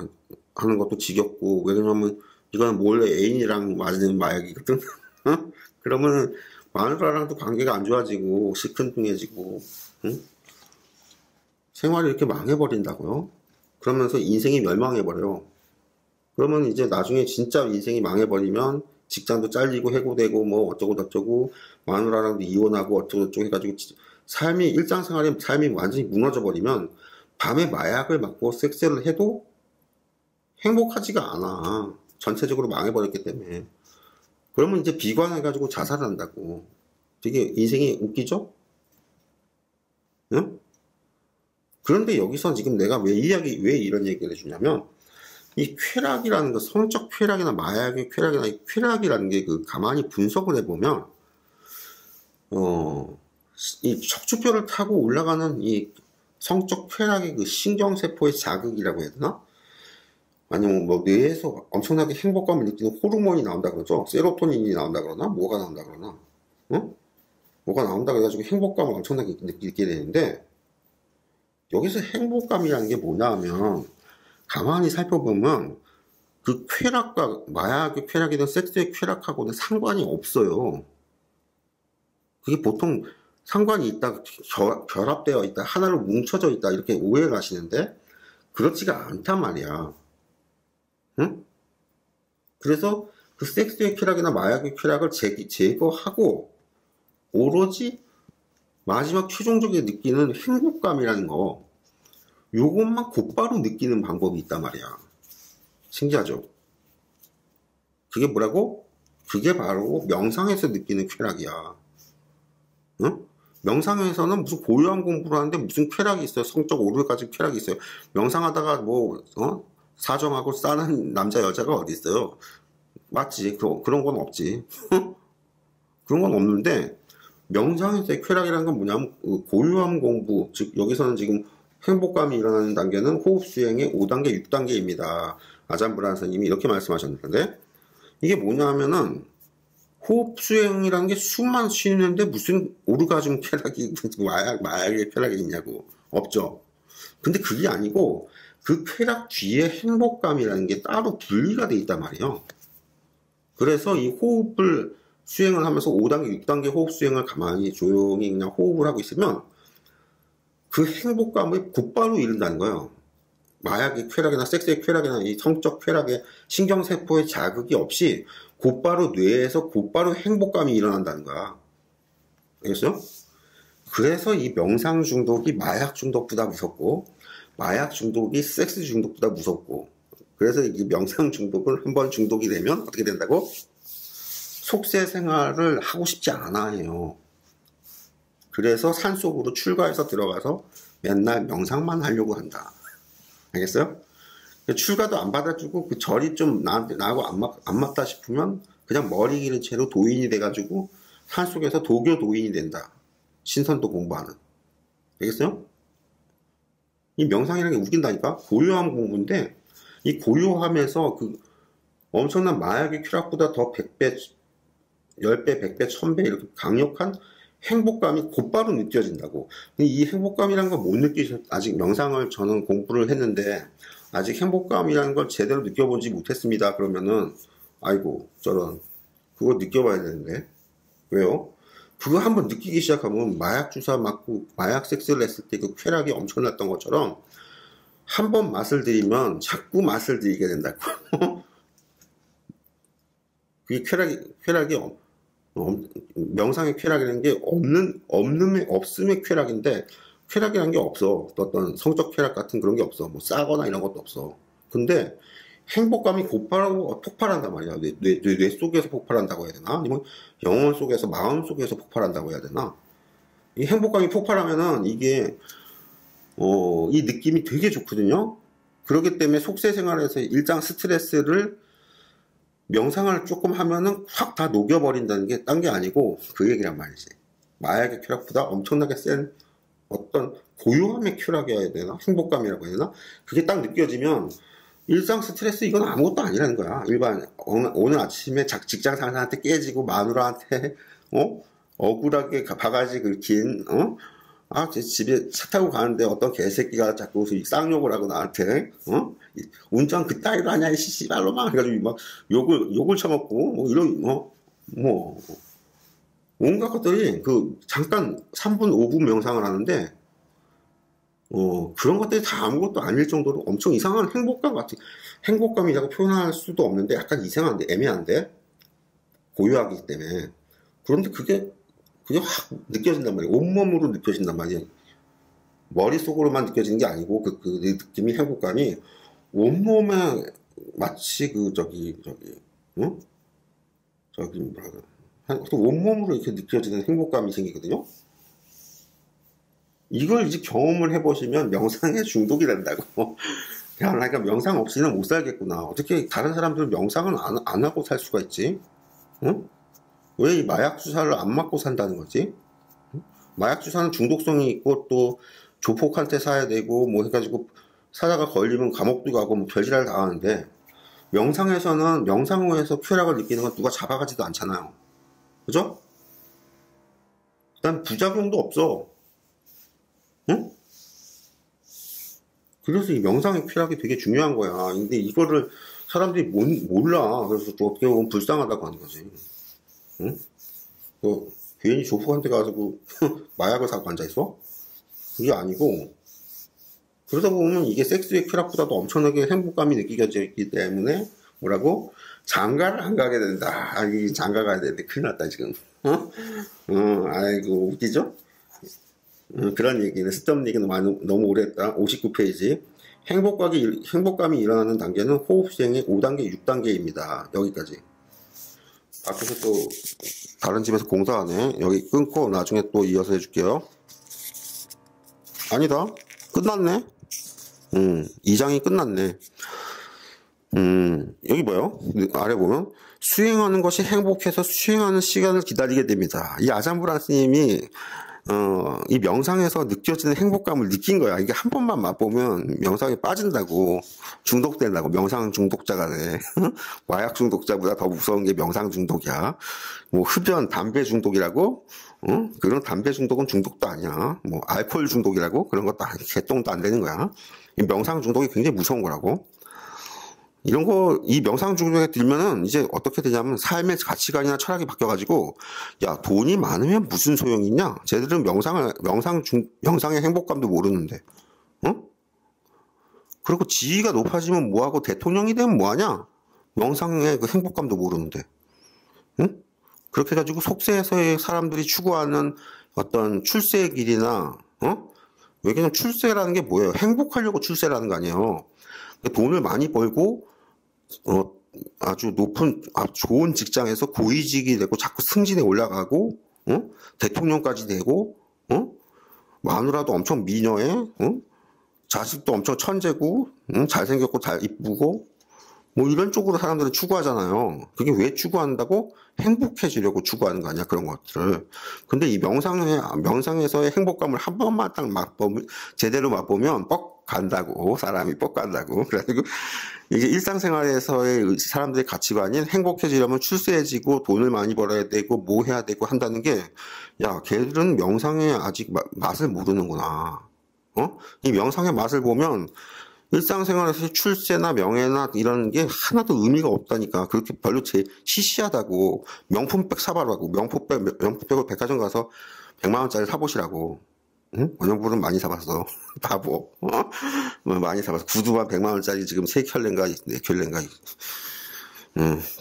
하는 것도 지겹고, 왜냐면 이건 몰래 애인이랑 맞는 마약이거든. 어? 그러면 마누라랑도 관계가 안 좋아지고, 시큰둥해지고, 응? 생활이 이렇게 망해버린다고요? 그러면서 인생이 멸망해버려. 그러면 이제 나중에 진짜 인생이 망해버리면 직장도 잘리고 해고되고 뭐 어쩌고 저쩌고 마누라랑도 이혼하고 어쩌고 저쩌고 해가지고 일상생활의 삶이 완전히 무너져버리면 밤에 마약을 맞고 섹스를 해도 행복하지가 않아. 전체적으로 망해버렸기 때문에. 그러면 이제 비관해가지고 자살한다고. 되게 인생이 웃기죠? 응? 그런데 여기서 지금 내가 왜 이런 얘기를 해주냐면, 이 쾌락이라는 거, 성적 쾌락이나 마약의 쾌락이나 이 쾌락이라는 게 가만히 분석을 해보면, 이 척추뼈를 타고 올라가는 이 성적 쾌락의 신경세포의 자극이라고 해야 되나? 아니면 뭐 뇌에서 엄청나게 행복감을 느끼는 호르몬이 나온다 그러죠? 세로토닌이 나온다 그러나? 뭐가 나온다 그러나? 응? 뭐가 나온다 그래가지고 행복감을 엄청나게 느끼게 되는데, 여기서 행복감이라는 게 뭐냐 하면, 가만히 살펴보면, 그 쾌락과, 마약의 쾌락이든 섹스의 쾌락하고는 상관이 없어요. 그게 보통 상관이 있다, 결합되어 있다, 하나로 뭉쳐져 있다, 이렇게 오해를 하시는데, 그렇지가 않단 말이야. 응? 그래서 그 섹스의 쾌락이나 마약의 쾌락을 제거하고, 오로지 마지막 최종적으로 느끼는 행복감이라는 거, 요것만 곧바로 느끼는 방법이 있단 말이야. 신기하죠? 그게 뭐라고? 그게 바로 명상에서 느끼는 쾌락이야. 응? 명상에서는 무슨 고요한 공부를 하는데 무슨 쾌락이 있어요? 성적 오류를 가진 쾌락이 있어요? 명상하다가 사정하고 싸는 남자 여자가 어디 있어요? 맞지? 그런 건 없지. 그런 건 없는데, 명상에서의 쾌락이라는 건 뭐냐면 고요함 공부, 즉 여기서는 지금 행복감이 일어나는 단계는 호흡 수행의 5단계, 6단계입니다. 아잠브란 스님이 이렇게 말씀하셨는데, 이게 뭐냐 하면은 호흡 수행이라는 게 숨만 쉬는데 무슨 오르가즘 쾌락이 마약의 쾌락이 있냐고. 없죠. 근데 그게 아니고 그 쾌락 뒤에 행복감이라는 게 따로 분리가 돼 있단 말이에요. 그래서 이 호흡을 수행을 하면서 5단계, 6단계 호흡 수행을 가만히 조용히 그냥 호흡을 하고 있으면 그 행복감을 곧바로 이룬다는 거예요. 마약의 쾌락이나 섹스의 쾌락이나 이 성적 쾌락의 신경세포의 자극이 없이 곧바로 뇌에서 곧바로 행복감이 일어난다는 거야. 알겠어요? 그래서 이 명상 중독이 마약 중독보다 무섭고, 마약 중독이 섹스 중독보다 무섭고, 그래서 이 명상 중독을 한번 중독이 되면 어떻게 된다고? 속세 생활을 하고 싶지 않아 해요. 그래서 산속으로 출가해서 들어가서 맨날 명상만 하려고 한다. 알겠어요? 출가도 안 받아주고 그 절이 좀 나하고 안 맞다 싶으면 그냥 머리 기른 채로 도인이 돼가지고 산속에서 도교 도인이 된다. 신선도 공부하는. 알겠어요? 이 명상이라는 게 웃긴다니까? 고요함 공부인데 이 고요함에서 그 엄청난 마약의 쾌락보다 더 100배, 10배, 100배, 1000배 이렇게 강력한 행복감이 곧바로 느껴진다고. 이 행복감이라는 걸 못 아직 명상을 저는 공부를 했는데 아직 행복감이라는 걸 제대로 느껴보지 못했습니다. 그러면은 아이고 저런 그거 느껴봐야 되는데 왜요? 그거 한번 느끼기 시작하면 마약 주사 맞고 마약 섹스를 했을 때 그 쾌락이 엄청났던 것처럼 한 번 맛을 들이면 자꾸 맛을 들이게 된다고. 그게 쾌락이 명상의 쾌락이라는 게 없음의 쾌락인데, 쾌락이라는 게 없어. 어떤 성적 쾌락 같은 그런 게 없어. 뭐 싸거나 이런 것도 없어. 근데 행복감이 곧바로 폭발한단 말이야. 뇌 속에서 폭발한다고 해야 되나? 아니면 영혼 속에서, 마음 속에서 폭발한다고 해야 되나? 이 행복감이 폭발하면은 이게, 이 느낌이 되게 좋거든요? 그렇기 때문에 속세 생활에서 일상 스트레스를 명상을 조금 하면은 확 다 녹여버린다는 게 딴 게 아니고 그 얘기란 말이지. 마약의 쾌락보다 엄청나게 센 어떤 고요함의 쾌락이어야 되나? 행복감이라고 해야 되나? 그게 딱 느껴지면 일상 스트레스 이건 아무것도 아니라는 거야. 일반 오늘 아침에 직장 상사한테 깨지고 마누라한테 억울하게 바가지 긁힌 제 집에 차 타고 가는데 어떤 개새끼가 자꾸 쌍욕을 하고 나한테 운전 그따위로 하냐 이 씨발로만 해가지고 막 욕을 쳐먹고 뭐 이런 뭐 온갖 것들이 잠깐 3분 5분 명상을 하는데 그런 것들이 다 아무것도 아닐 정도로 엄청 이상한 행복감이라고 표현할 수도 없는데 약간 이상한데, 애매한데, 고유하기 때문에. 그런데 그게 확 느껴진단 말이에요. 온몸으로 느껴진단 말이에요. 머릿속으로만 느껴지는 게 아니고, 그 느낌이, 행복감이 온몸에 마치 온몸으로 이렇게 느껴지는 행복감이 생기거든요. 이걸 이제 경험을 해보시면 명상에 중독이 된다고. 그러니까 명상 없이는 못 살겠구나. 어떻게 다른 사람들은 명상을 안 하고 살 수가 있지? 응? 왜 이 마약 주사를 안 맞고 산다는 거지? 응? 마약 주사는 중독성이 있고 또 조폭한테 사야 되고 뭐 해가지고 사다가 걸리면 감옥도 가고 뭐 별지랄 다 하는데 명상에서는 명상 후에서 쾌락을 느끼는 건 누가 잡아가지도 않잖아요. 그죠? 일단 부작용도 없어. 응? 그래서 이 명상의 쾌락이 되게 중요한 거야. 근데 이거를 사람들이 몰라. 그래서 또 어떻게 보면 불쌍하다고 하는 거지. 응? 괜히 조폭한테 가지고 마약을 사고 앉아있어? 그게 아니고, 그러다 보면 이게 섹스의 쾌락보다도 엄청나게 행복감이 느껴지기 때문에, 뭐라고? 장가를 안 가게 된다. 이 장가 가야 되는데 큰일 났다, 지금. 아이고, 웃기죠? 그런 얘기는, 쓸데없는 얘기는 너무 오래 했다. 59페이지. 행복감이 일어나는 단계는 호흡시행의 5단계, 6단계입니다. 여기까지. 밖에서 또, 다른 집에서 공사하네. 여기 끊고 나중에 또 이어서 해줄게요. 아니다. 끝났네. 2장이 끝났네. 여기 뭐요? 아래 보면, 수행하는 것이 행복해서 수행하는 시간을 기다리게 됩니다. 이 아잠브란 스님이, 이 명상에서 느껴지는 행복감을 느낀 거야. 이게 한 번만 맛보면 명상에 빠진다고, 중독된다고, 명상 중독자가 돼. 마약 중독자보다 더 무서운 게 명상 중독이야. 뭐, 흡연, 담배 중독이라고? 그런 담배 중독은 중독도 아니야. 뭐, 알코올 중독이라고? 그런 것도 개똥도 안 되는 거야. 이 명상 중독이 굉장히 무서운 거라고. 이 명상 중독에 들면은 이제 어떻게 되냐면 삶의 가치관이나 철학이 바뀌어가지고, 야, 돈이 많으면 무슨 소용이 있냐? 쟤들은 명상의 행복감도 모르는데, 그리고 지위가 높아지면 뭐하고 대통령이 되면 뭐하냐? 명상의 그 행복감도 모르는데, 그렇게 해가지고 속세에서의 사람들이 추구하는 어떤 출세의 길이나, 왜냐면 출세라는 게 뭐예요? 행복하려고 출세라는 거 아니에요. 돈을 많이 벌고, 아주 좋은 직장에서 고위직이 되고 자꾸 승진에 올라가고, 대통령까지 되고, 마누라도 엄청 미녀에, 자식도 엄청 천재고, 잘생겼고 이쁘고, 뭐 이런 쪽으로 사람들은 추구하잖아요. 그게 왜 추구한다고? 행복해지려고 추구하는 거 아니야, 그런 것들을. 근데 이 명상에서의 행복감을 한 번만 딱 제대로 맛보면 뻑 간다고, 사람이 뻑 간다고. 그래가지고 이게 일상생활에서의 사람들의 가치관인 행복해지려면 출세해지고 돈을 많이 벌어야 되고 뭐 해야 되고 한다는 게, 야, 걔들은 명상의 아직 맛을 모르는구나. 이 명상의 맛을 보면 일상생활에서 출세나 명예나 이런 게 하나도 의미가 없다니까. 그렇게 별로 시시하다고. 명품백 사봐라고. 명품백을 백화점 가서 100만 원짜리 사보시라고. 원형불은 많이 사봤어. 바보. 많이 사봤어. 구두만 100만 원짜리 지금 3켤레인가 4켤레인가.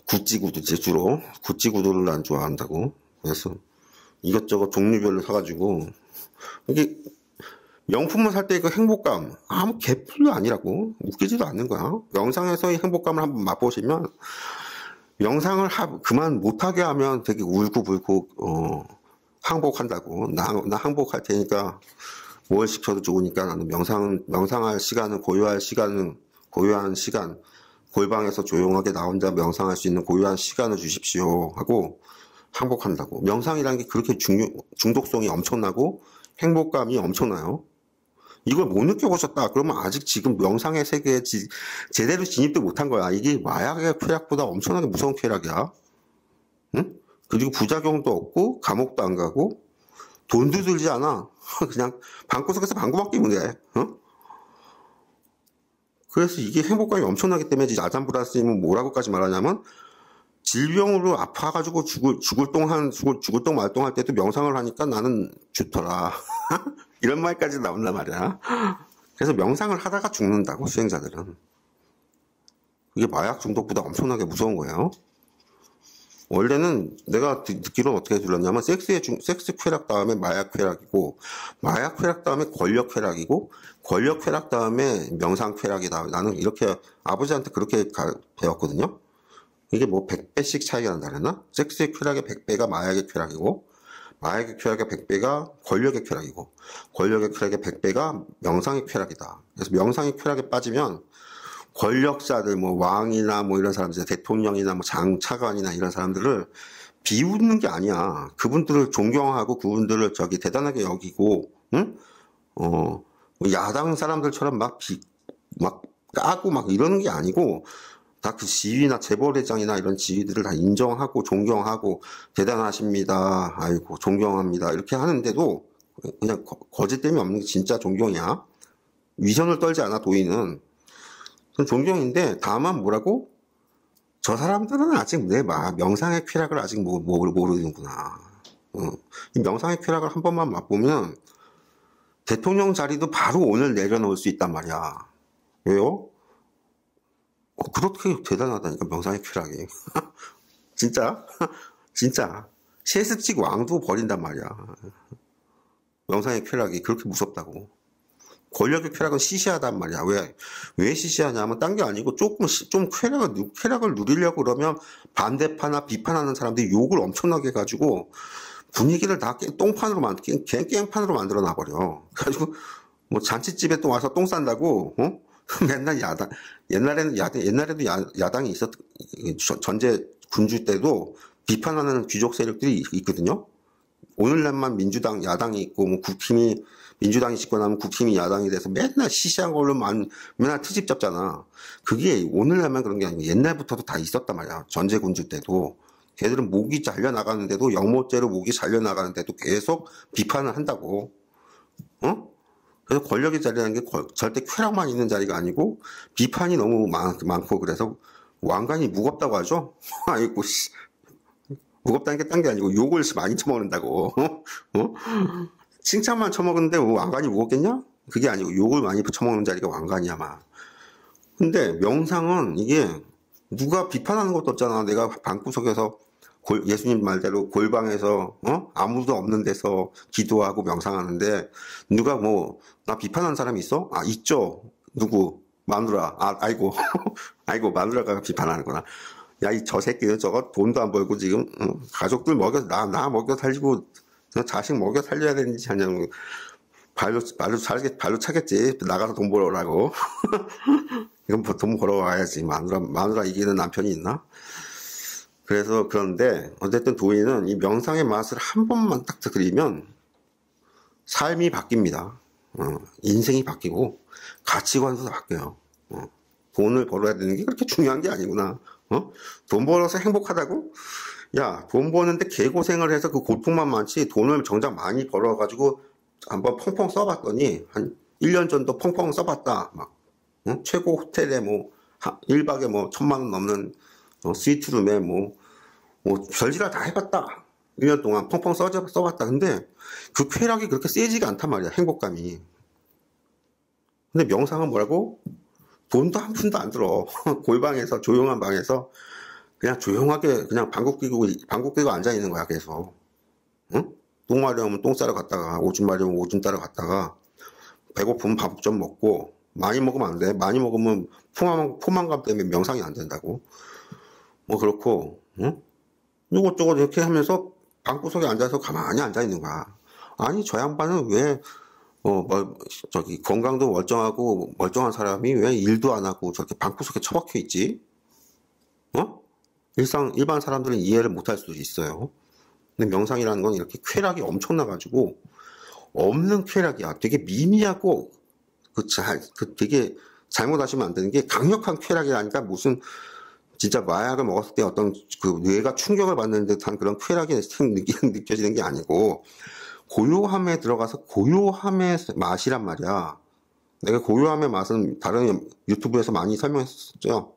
구찌 구두지 주로. 구찌 구두를 난 좋아한다고. 그래서 이것저것 종류별로 사가지고 이게 명품을 살 때 그 행복감 아무 개뿔도 아니라고. 웃기지도 않는 거야. 명상에서의 행복감을 한번 맛보시면, 명상을 그만 못하게 하면 되게 울고불고 항복한다고. 나 항복할 테니까 뭘 시켜도 좋으니까 나는 명상할 시간은 고요한 시간, 골방에서 조용하게 나 혼자 명상할 수 있는 고요한 시간을 주십시오 하고 항복한다고. 명상이라는 게 그렇게 중독성이 엄청나고 행복감이 엄청나요. 이걸 못 느껴보셨다. 그러면 아직 지금 명상의 세계에 제대로 진입도 못한 거야. 이게 마약의 쾌락보다 엄청나게 무서운 쾌락이야. 응? 그리고 부작용도 없고, 감옥도 안 가고, 돈도 들지 않아. 그냥 방구석에서 방구만 끼면 돼. 응? 그래서 이게 행복감이 엄청나기 때문에 아담브라스님은 뭐라고까지 말하냐면, 질병으로 아파가지고 죽을 똥 말똥 할 때도 명상을 하니까 나는 좋더라. 이런 말까지 나온단 말이야. 그래서 명상을 하다가 죽는다고, 수행자들은. 이게 마약 중독보다 엄청나게 무서운 거예요. 원래는 내가 듣기로는 어떻게 들었냐면, 섹스 쾌락 다음에 마약 쾌락이고, 마약 쾌락 다음에 권력 쾌락이고, 권력 쾌락 다음에 명상 쾌락이다. 나는 이렇게 아버지한테 그렇게 배웠거든요. 이게 뭐 100배씩 차이가 난다 그랬나? 섹스의 쾌락의 100배가 마약의 쾌락이고, 마약의 쾌락의 100배가 권력의 쾌락이고, 권력의 쾌락의 100배가 명상의 쾌락이다. 그래서 명상의 쾌락에 빠지면 권력자들, 뭐 왕이나 뭐 이런 사람들, 대통령이나 뭐 장차관이나 이런 사람들을 비웃는 게 아니야. 그분들을 존경하고 그분들을 대단하게 여기고, 응? 야당 사람들처럼 막 까고 막 이러는 게 아니고, 다 그 지위나 재벌회장이나 이런 지위들을 다 인정하고 존경하고 대단하십니다. 아이고 존경합니다. 이렇게 하는데도 그냥 거짓됨이 없는 게 진짜 존경이야. 위선을 떨지 않아 도인은. 그건 존경인데 다만 뭐라고? 저 사람들은 아직 내 명상의 쾌락을 아직 모르는구나. 이 명상의 쾌락을 한 번만 맛보면 대통령 자리도 바로 오늘 내려놓을 수 있단 말이야. 왜요? 그렇게 대단하다니까, 명상의 쾌락이. 진짜? 진짜. 세습직 왕도 버린단 말이야. 명상의 쾌락이 그렇게 무섭다고. 권력의 쾌락은 시시하단 말이야. 왜 시시하냐면, 딴 게 아니고, 좀 쾌락을 누리려고 그러면, 반대파나 비판하는 사람들이 욕을 엄청나게 해가지고, 분위기를 다 깽판으로 만들어 놔버려. 그래가지고, 뭐, 잔치집에 또 와서 똥 싼다고, 맨날 옛날에도 야당이 전제 군주 때도 비판하는 귀족 세력들이 있거든요. 오늘날만 야당이 있고, 뭐 민주당이 집권하면 국힘이 야당이 돼서 맨날 시시한 걸로 맨날 트집 잡잖아. 그게 오늘날만 그런 게 아니고 옛날부터도 다 있었단 말이야. 전제 군주 때도. 걔들은 목이 잘려나가는데도, 영모죄로 목이 잘려나가는데도 계속 비판을 한다고. 그래서 권력의 자리라는 게 절대 쾌락만 있는 자리가 아니고 비판이 너무 많고 그래서 왕관이 무겁다고 하죠. 아이고 무겁다는 게 딴 게 아니고 욕을 많이 처먹는다고. 칭찬만 처먹는데 왕관이 무겁겠냐? 그게 아니고 욕을 많이 처먹는 자리가 왕관이야 막. 근데 명상은 이게 누가 비판하는 것도 없잖아. 내가 방구석에서 예수님 말대로 골방에서 아무도 없는 데서 기도하고 명상하는데 누가 나 비판하는 사람이 있어? 아 있죠. 누구? 마누라. 아이고 아이고 마누라가 비판하는구나. 야 이 저 새끼는 저거 돈도 안 벌고 지금 가족들 나 먹여 살리고 자식 먹여 살려야 되는지 하냐고 발로 차겠지. 나가서 돈 벌어라고. 이건 돈 벌어와야지. 마누라 이기는 남편이 있나? 그래서 그런데 어쨌든 도인은 이 명상의 맛을 한 번만 딱 들이면 삶이 바뀝니다. 인생이 바뀌고 가치관도 바뀌어요. 돈을 벌어야 되는 게 그렇게 중요한 게 아니구나. 돈 벌어서 행복하다고? 야, 돈 버는데 개고생을 해서 그 고통만 많지 돈을 정작 많이 벌어가지고 한번 펑펑 써봤더니 한 1년 전도 펑펑 써봤다. 막 최고 호텔에 1박에 1,000만 원 넘는 스위트룸에 별짓을 다 해봤다. 1년 동안 펑펑 써봤다. 근데 그 쾌락이 그렇게 세지가 않단 말이야, 행복감이. 근데 명상은 뭐라고? 돈도 한 푼도 안 들어. 골방에서, 조용한 방에서 그냥 조용하게 그냥 방귀 끼고 앉아있는 거야, 계속. 응? 똥 마려우면 똥 싸러 갔다가, 오줌 마려우면 오줌 따러 갔다가, 배고프면 밥 좀 먹고, 많이 먹으면 안 돼. 많이 먹으면 포만감 때문에 명상이 안 된다고. 그렇고, 응? 이것저것 이렇게 하면서 방구석에 앉아서 가만히 앉아있는 거야. 아니, 저 양반은 왜, 건강도 멀쩡하고, 멀쩡한 사람이 왜 일도 안 하고 저렇게 방구석에 처박혀 있지? 일반 사람들은 이해를 못할 수도 있어요. 근데 명상이라는 건 이렇게 쾌락이 엄청나가지고, 없는 쾌락이야. 되게 미미하고, 되게 잘못하시면 안 되는 게 강력한 쾌락이라니까 무슨 진짜 마약을 먹었을 때 어떤 그 뇌가 충격을 받는 듯한 그런 쾌락이 느껴지는 게 아니고 고요함에 들어가서 고요함의 맛이란 말이야. 내가 고요함의 맛은 다른 유튜브에서 많이 설명했었죠.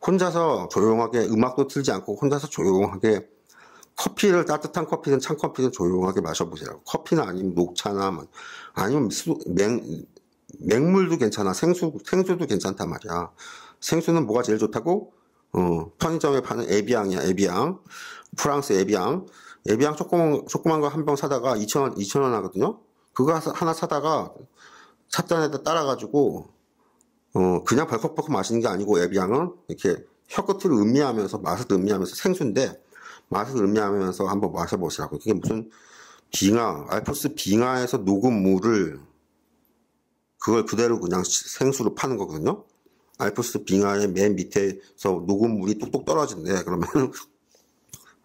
혼자서 조용하게 음악도 틀지 않고 혼자서 조용하게 커피를 따뜻한 커피든 찬 커피든 조용하게 마셔보시라고. 커피나 아니면 녹차나 아니면 맹물도 괜찮아. 생수도 괜찮단 말이야. 생수는 뭐가 제일 좋다고? 편의점에 파는 에비앙이야. 에비앙. 프랑스 에비앙. 에비앙 조그만 거 한 병 사다가 2,000원 하거든요. 그거 하나 사다가 찻잔에다 따라가지고 그냥 벌컥벌컥 마시는 게 아니고 에비앙은 이렇게 혀끝을 음미하면서 맛을 음미하면서 생수인데 맛을 음미하면서 한번 마셔보시라고. 그게 무슨 알프스 빙하에서 녹은 물을 그걸 그대로 그냥 생수로 파는 거거든요. 알프스 빙하의 맨 밑에서 녹은 물이 뚝뚝 떨어진대. 그러면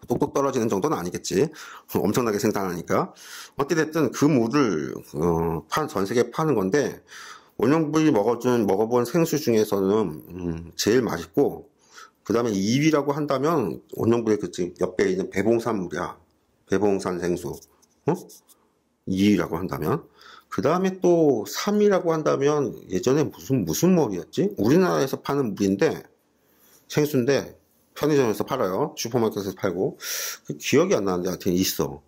뚝뚝 떨어지는 정도는 아니겠지. 엄청나게 생산하니까. 어찌됐든 그 물을 전 세계에 파는 건데 원영분이 먹어본 생수 중에서는 제일 맛있고 그 다음에 2위라고 한다면 원영분의 그 옆에 있는 배봉산 물이야. 배봉산 생수. 2위라고 한다면 그 다음에 또 3위라고 한다면 예전에 무슨 물이었지? 우리나라에서 파는 물인데 생수인데 편의점에서 팔아요. 슈퍼마켓에서 팔고 기억이 안 나는데 하여튼 있어.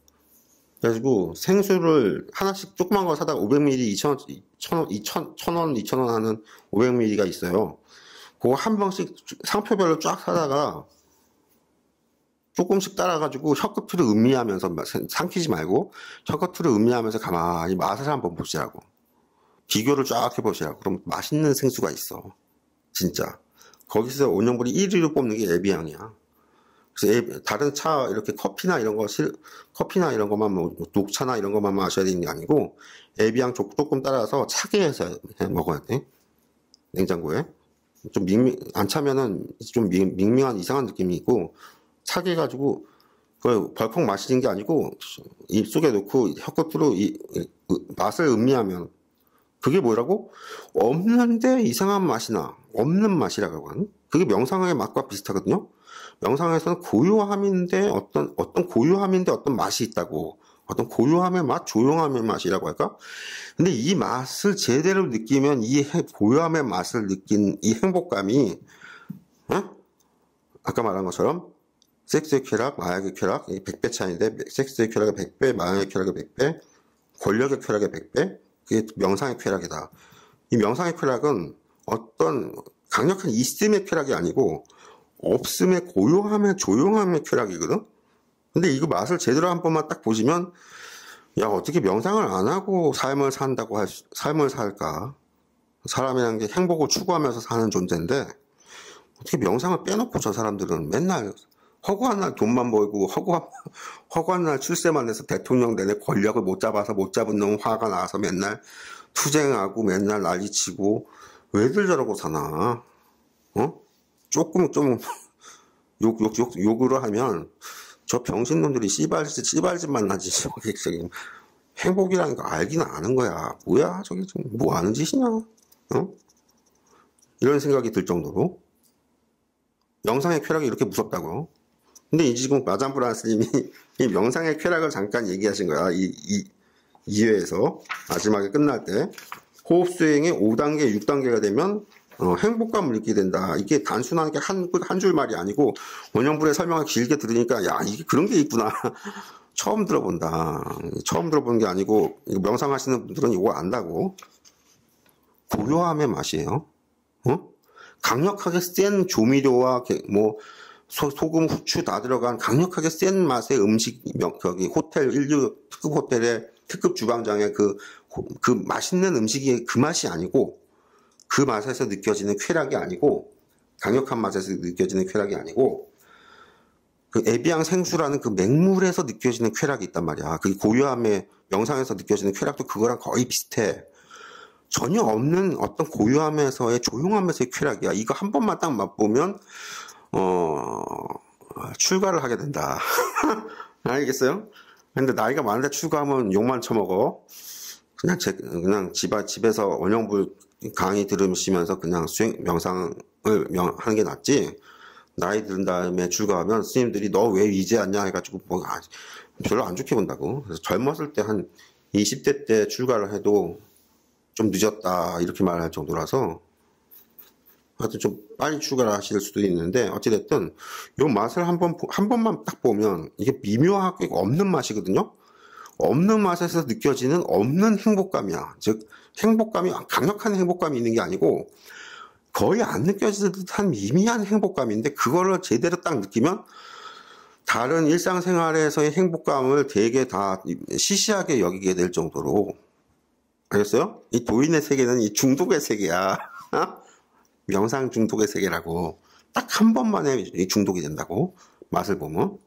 그래가지고 생수를 하나씩 조그만 거 사다가 500ml 2,000원 하는 500ml가 있어요. 그거 한 병씩 상표별로 쫙 사다가 조금씩 따라가지고 혀끝으로 음미하면서 삼키지 말고 혀끝으로 음미하면서 가만히 맛을 한번 보시라고. 비교를 쫙 해보시라고. 그럼 맛있는 생수가 있어. 진짜. 거기서 원영분이 1위로 뽑는 게 에비앙이야. 그래서 다른 차 이렇게 커피나 이런 것만 녹차나 이런 것만 마셔야 되는 게 아니고 에비앙 조금 따라서 차게 해서 먹어야 돼. 냉장고에. 좀 안 차면은 좀 밍밍한 이상한 느낌이 있고 차게 해가지고 그걸 벌컥 마시는 게 아니고 입속에 넣고 혀끝으로 맛을 음미하면 그게 뭐라고? 없는데 이상한 맛이 나. 없는 맛이라고 하는. 그게 명상의 맛과 비슷하거든요. 명상에서는 고요함인데 어떤 고요함인데 어떤 맛이 있다고. 어떤 고요함의 맛, 조용함의 맛이라고 할까? 근데 이 맛을 제대로 느끼면 이 고요함의 맛을 느낀 이 행복감이 아까 말한 것처럼 섹스의 쾌락, 마약의 쾌락, 100배 차이인데 섹스의 쾌락의 100배, 마약의 쾌락의 100배, 권력의 쾌락의 100배, 그게 명상의 쾌락이다. 이 명상의 쾌락은 어떤 강력한 있음의 쾌락이 아니고 없음의 고요함의 조용함의 쾌락이거든. 근데 이거 맛을 제대로 한 번만 딱 보시면 야 어떻게 명상을 안 하고 삶을 살까? 사람이라는 게 행복을 추구하면서 사는 존재인데 어떻게 명상을 빼놓고 저 사람들은 맨날 허구한 날 돈만 벌고 허구한 날 출세만 해서 대통령 내내 권력을 못 잡은 놈 화가 나서 맨날 투쟁하고 맨날 난리치고 왜들 저러고 사나? 조금 좀 욕으로 하면 저 병신놈들이 씨발짓만 하지. 저기 행복이라는 거 알기는 아는 거야. 뭐야 저기 좀 뭐 아는 짓이냐? 이런 생각이 들 정도로 명상의 쾌락이 이렇게 무섭다고. 근데 지금 마잠브라스님이 이 명상의 쾌락을 잠깐 얘기하신 거야. 이 2회에서 마지막에 끝날 때 호흡 수행의 5단계, 6단계가 되면 행복감을 느끼게 된다. 이게 단순한 게 한 줄 말이 아니고 원영불의 설명을 길게 들으니까 야 이게 그런 게 있구나. 처음 들어본다. 처음 들어보는 게 아니고 명상하시는 분들은 이거 안다고. 고요함의 맛이에요. 강력하게 센 조미료와 뭐 소금, 후추 다 들어간 강력하게 센 맛의 음식, 저기 호텔, 특급 호텔의 특급 주방장의 그 맛있는 음식이 그 맛이 아니고 그 맛에서 느껴지는 쾌락이 아니고 강력한 맛에서 느껴지는 쾌락이 아니고 그 에비앙 생수라는 그 맹물에서 느껴지는 쾌락이 있단 말이야. 그 고요함의 명상에서 느껴지는 쾌락도 그거랑 거의 비슷해. 전혀 없는 어떤 고요함에서의 조용함에서의 쾌락이야. 이거 한 번만 딱 맛보면 출가를 하게 된다. 알겠어요? 근데 나이가 많은데 출가하면 욕만 처먹어. 그냥 집에서 원형불 강의 들으시면서 그냥 명상을 하는 게 낫지. 나이 든 다음에 출가하면 스님들이 너 왜 이제 왔냐 해가지고 뭐 별로 안 좋게 본다고. 그래서 젊었을 때 한 20대 때 출가를 해도 좀 늦었다 이렇게 말할 정도라서 하여튼 좀 빨리 출가를 하실 수도 있는데 어찌됐든 요 맛을 한 번만 딱 보면 이게 미묘하게 없는 맛이거든요. 없는 맛에서 느껴지는 없는 행복감이야. 즉 행복감이 강력한 행복감이 있는 게 아니고 거의 안 느껴지는 듯한 미미한 행복감인데 그거를 제대로 딱 느끼면 다른 일상생활에서의 행복감을 되게 다 시시하게 여기게 될 정도로. 알겠어요? 이 도인의 세계는 이 중독의 세계야. 명상 중독의 세계라고. 딱 한 번만에 중독이 된다고. 맛을 보면.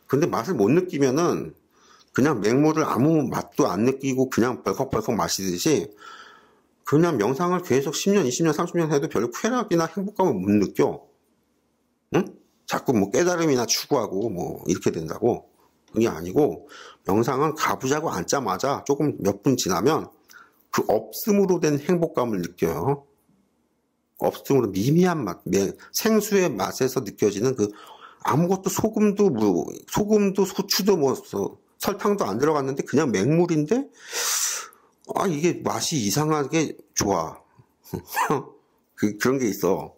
근데 맛을 못 느끼면은 그냥 맹물을 아무 맛도 안 느끼고 그냥 벌컥벌컥 마시듯이 그냥 명상을 계속 10년, 20년, 30년 해도 별로 쾌락이나 행복감을 못 느껴. 응? 자꾸 뭐 깨달음이나 추구하고 뭐 이렇게 된다고. 그게 아니고 명상은 가부자고 앉자마자 조금 몇 분 지나면 그 없음으로 된 행복감을 느껴요. 없음으로 미미한 맛, 생수의 맛에서 느껴지는 그 아무것도 소금도 소추도 뭐 설탕도 안 들어갔는데 그냥 맹물인데 이게 맛이 이상하게 좋아. 그런 게 있어.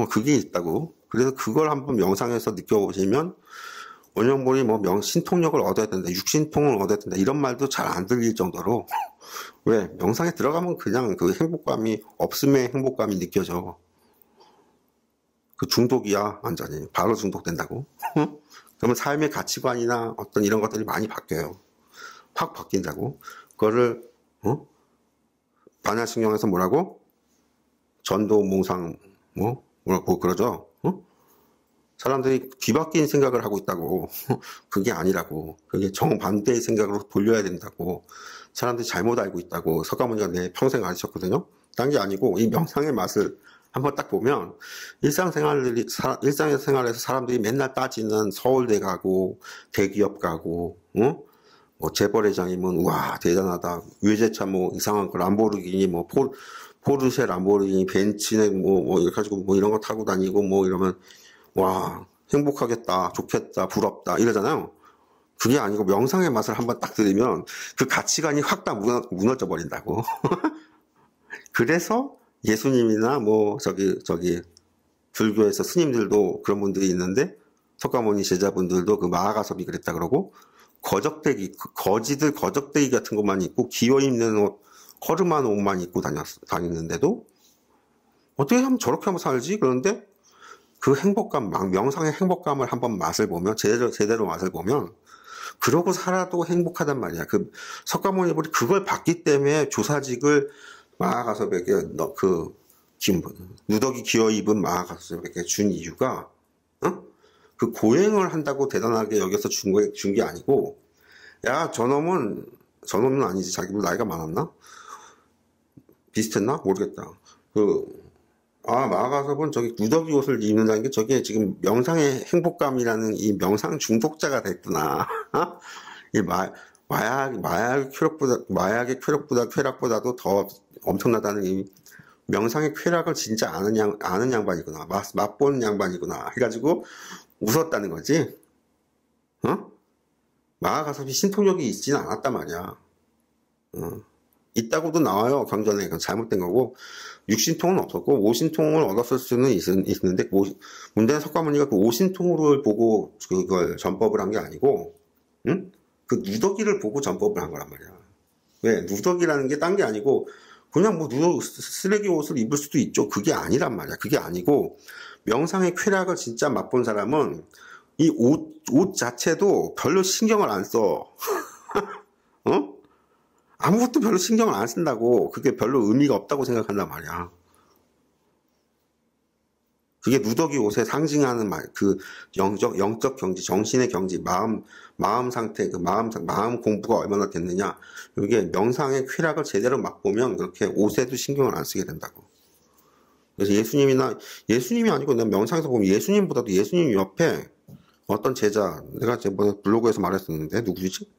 그게 있다고. 그래서 그걸 한번 명상해서 느껴보시면 원형불이 뭐 신통력을 얻어야 된다, 육신통을 얻어야 된다 이런 말도 잘 안 들릴 정도로 왜 명상에 들어가면 그냥 그 행복감이 없음의 행복감이 느껴져. 그 중독이야 완전히. 바로 중독된다고. 그러면 삶의 가치관이나 어떤 이런 것들이 많이 바뀌어요. 확 바뀐다고. 그거를 반야신경에서 뭐라고? 전도 몽상 뭐라고 그러죠. 사람들이 뒤바뀐 생각을 하고 있다고. 그게 아니라고. 그게 정반대의 생각으로 돌려야 된다고. 사람들이 잘못 알고 있다고 석가모니가 내 평생 가르쳤거든요. 딴 게 아니고 이 명상의 맛을 한번 딱 보면 일상생활에서 사람들이 맨날 따지는 서울대 가고 대기업 가고 뭐 재벌회장이면 우와 대단하다. 외제차 뭐 이상한 거 람보르기니 뭐 포르쉐 람보르기니 벤츠네 뭐 이렇게 가지고 뭐 이런 거 타고 다니고 뭐 이러면 와 행복하겠다 좋겠다 부럽다 이러잖아요. 그게 아니고 명상의 맛을 한번 딱 들으면 그 가치관이 확 다 무너져 버린다고. 그래서 예수님이나 뭐 저기 불교에서 스님들도 그런 분들이 있는데 석가모니 제자분들도 그 마하가섭이 그랬다 그러고 거지들 거적대기 같은 것만 입고 기어 입는 옷 허름한 옷만 입고 다녔는데도 어떻게 하면 저렇게 하면 살지? 그런데 그 행복감, 명상의 행복감을 한번 맛을 보면 제대로 맛을 보면 그러고 살아도 행복하단 말이야. 그 석가모니불이 그걸 봤기 때문에 조사직을 마하가섭에게 누더기 기어 입은 마하가섭에게 준 이유가 그 고행을 한다고 대단하게 여겨서 준 게 아니고 야 저놈은 아니지. 자기도 나이가 많았나? 비슷했나? 모르겠다. 마하가섭은 저기 누더기 옷을 입는다는 게 저게 지금 명상의 행복감이라는 이 명상 중독자가 됐구나. 이 마약의 쾌락보다도 더 엄청나다는 이 명상의 쾌락을 진짜 아는 양반이구나. 맛보는 양반이구나. 해가지고 웃었다는 거지. 마하가섭이 신통력이 있지는 않았단 말이야. 있다고도 나와요. 경전에. 그건 잘못된 거고 육신통은 없었고 오신통을 얻었을 수는 있는데 문제는 석가모니가 그 오신통을 보고 그걸 전법을 한 게 아니고 그 누더기를 보고 전법을 한 거란 말이야. 왜? 누더기라는 게 딴 게 아니고 그냥 뭐 쓰레기 옷을 입을 수도 있죠. 그게 아니란 말이야. 그게 아니고 명상의 쾌락을 진짜 맛본 사람은 이 옷 자체도 별로 신경을 안 써. 아무것도 별로 신경을 안 쓴다고. 그게 별로 의미가 없다고 생각한단 말이야. 그게 누더기 옷에 상징하는 그 영적 경지, 정신의 경지, 마음 상태, 그 마음 공부가 얼마나 됐느냐. 이게 명상의 쾌락을 제대로 맛보면 그렇게 옷에도 신경을 안 쓰게 된다고. 그래서 예수님이 아니고 내가 명상에서 보면 예수님보다도 예수님 옆에 어떤 제자, 내가 제 블로그에서 말했었는데, 누구지?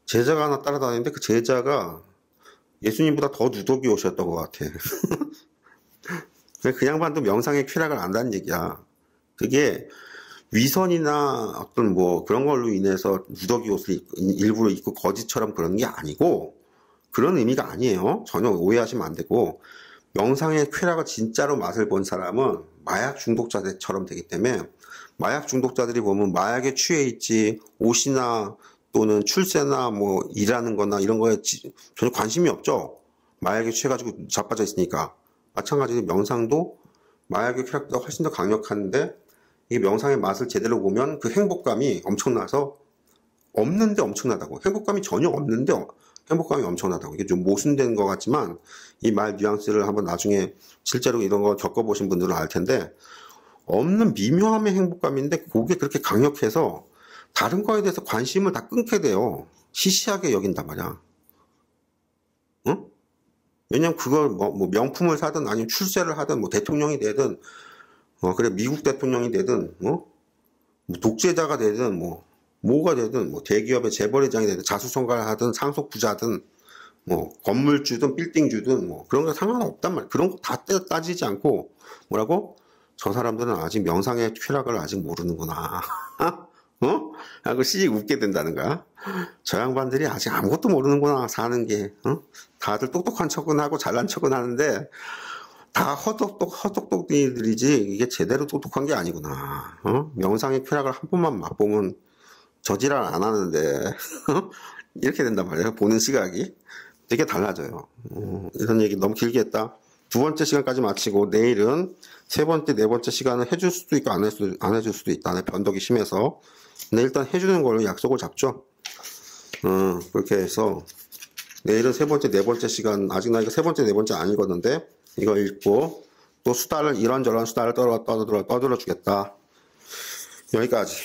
제자가 하나 따라다니는데 그 제자가 예수님보다 더 누더기 오셨던 것 같아. 그 양반도 명상의 쾌락을 안다는 얘기야. 그게 위선이나 어떤 뭐 그런 걸로 인해서 누더기 옷을 일부러 입고 거지처럼 그런 게 아니고 그런 의미가 아니에요. 전혀 오해하시면 안 되고 명상의 쾌락을 진짜로 맛을 본 사람은 마약 중독자들처럼 되기 때문에 마약 중독자들이 보면 마약에 취해 있지 옷이나 또는 출세나 뭐 일하는 거나 이런 거에 전혀 관심이 없죠. 마약에 취해가지고 자빠져 있으니까. 마찬가지로 명상도 마약의 쾌락보다 훨씬 더 강력한데 이 명상의 맛을 제대로 보면 그 행복감이 엄청나서 없는데 엄청나다고. 행복감이 전혀 없는데 행복감이 엄청나다고. 이게 좀 모순된 것 같지만 이 말 뉘앙스를 한번 나중에 실제로 이런 거 겪어보신 분들은 알 텐데 없는 미묘함의 행복감인데 그게 그렇게 강력해서 다른 거에 대해서 관심을 다 끊게 돼요. 시시하게 여긴단 말이야. 응? 왜냐면 그걸 뭐 명품을 사든 아니면 출세를 하든 뭐 대통령이 되든 그래 미국 대통령이 되든 뭐 독재자가 되든 뭐가 되든 뭐 대기업의 재벌회장이 되든 자수성가를 하든 상속부자든 뭐 건물주든 빌딩주든 뭐 그런 거 상관없단 말이야. 그런 거 다 따지지 않고 뭐라고? 저 사람들은 아직 명상의 쾌락을 아직 모르는구나. 어? 하고 씩 웃게 된다는 거야. 저 양반들이 아직 아무것도 모르는구나, 사는 게. 다들 똑똑한 척은 하고 잘난 척은 하는데, 다 허똑똑이들이지, 이게 제대로 똑똑한 게 아니구나. 명상의 쾌락을 한 번만 맛보면 저지랄 안 하는데, 이렇게 된단 말이에요. 보는 시각이. 되게 달라져요. 이런 얘기 너무 길게 했다. 두 번째 시간까지 마치고 내일은 세 번째, 네 번째 시간을 해줄 수도 있고 안 해줄 수도 있다. 내 변덕이 심해서. 근데 일단 해주는 걸로 약속을 잡죠. 그렇게 해서 내일은 세 번째, 네 번째 시간, 아직 나 이거 세 번째, 네 번째 안 읽었는데 이거 읽고 또 수다를 이런저런 수다를 떠들어 주겠다. 여기까지.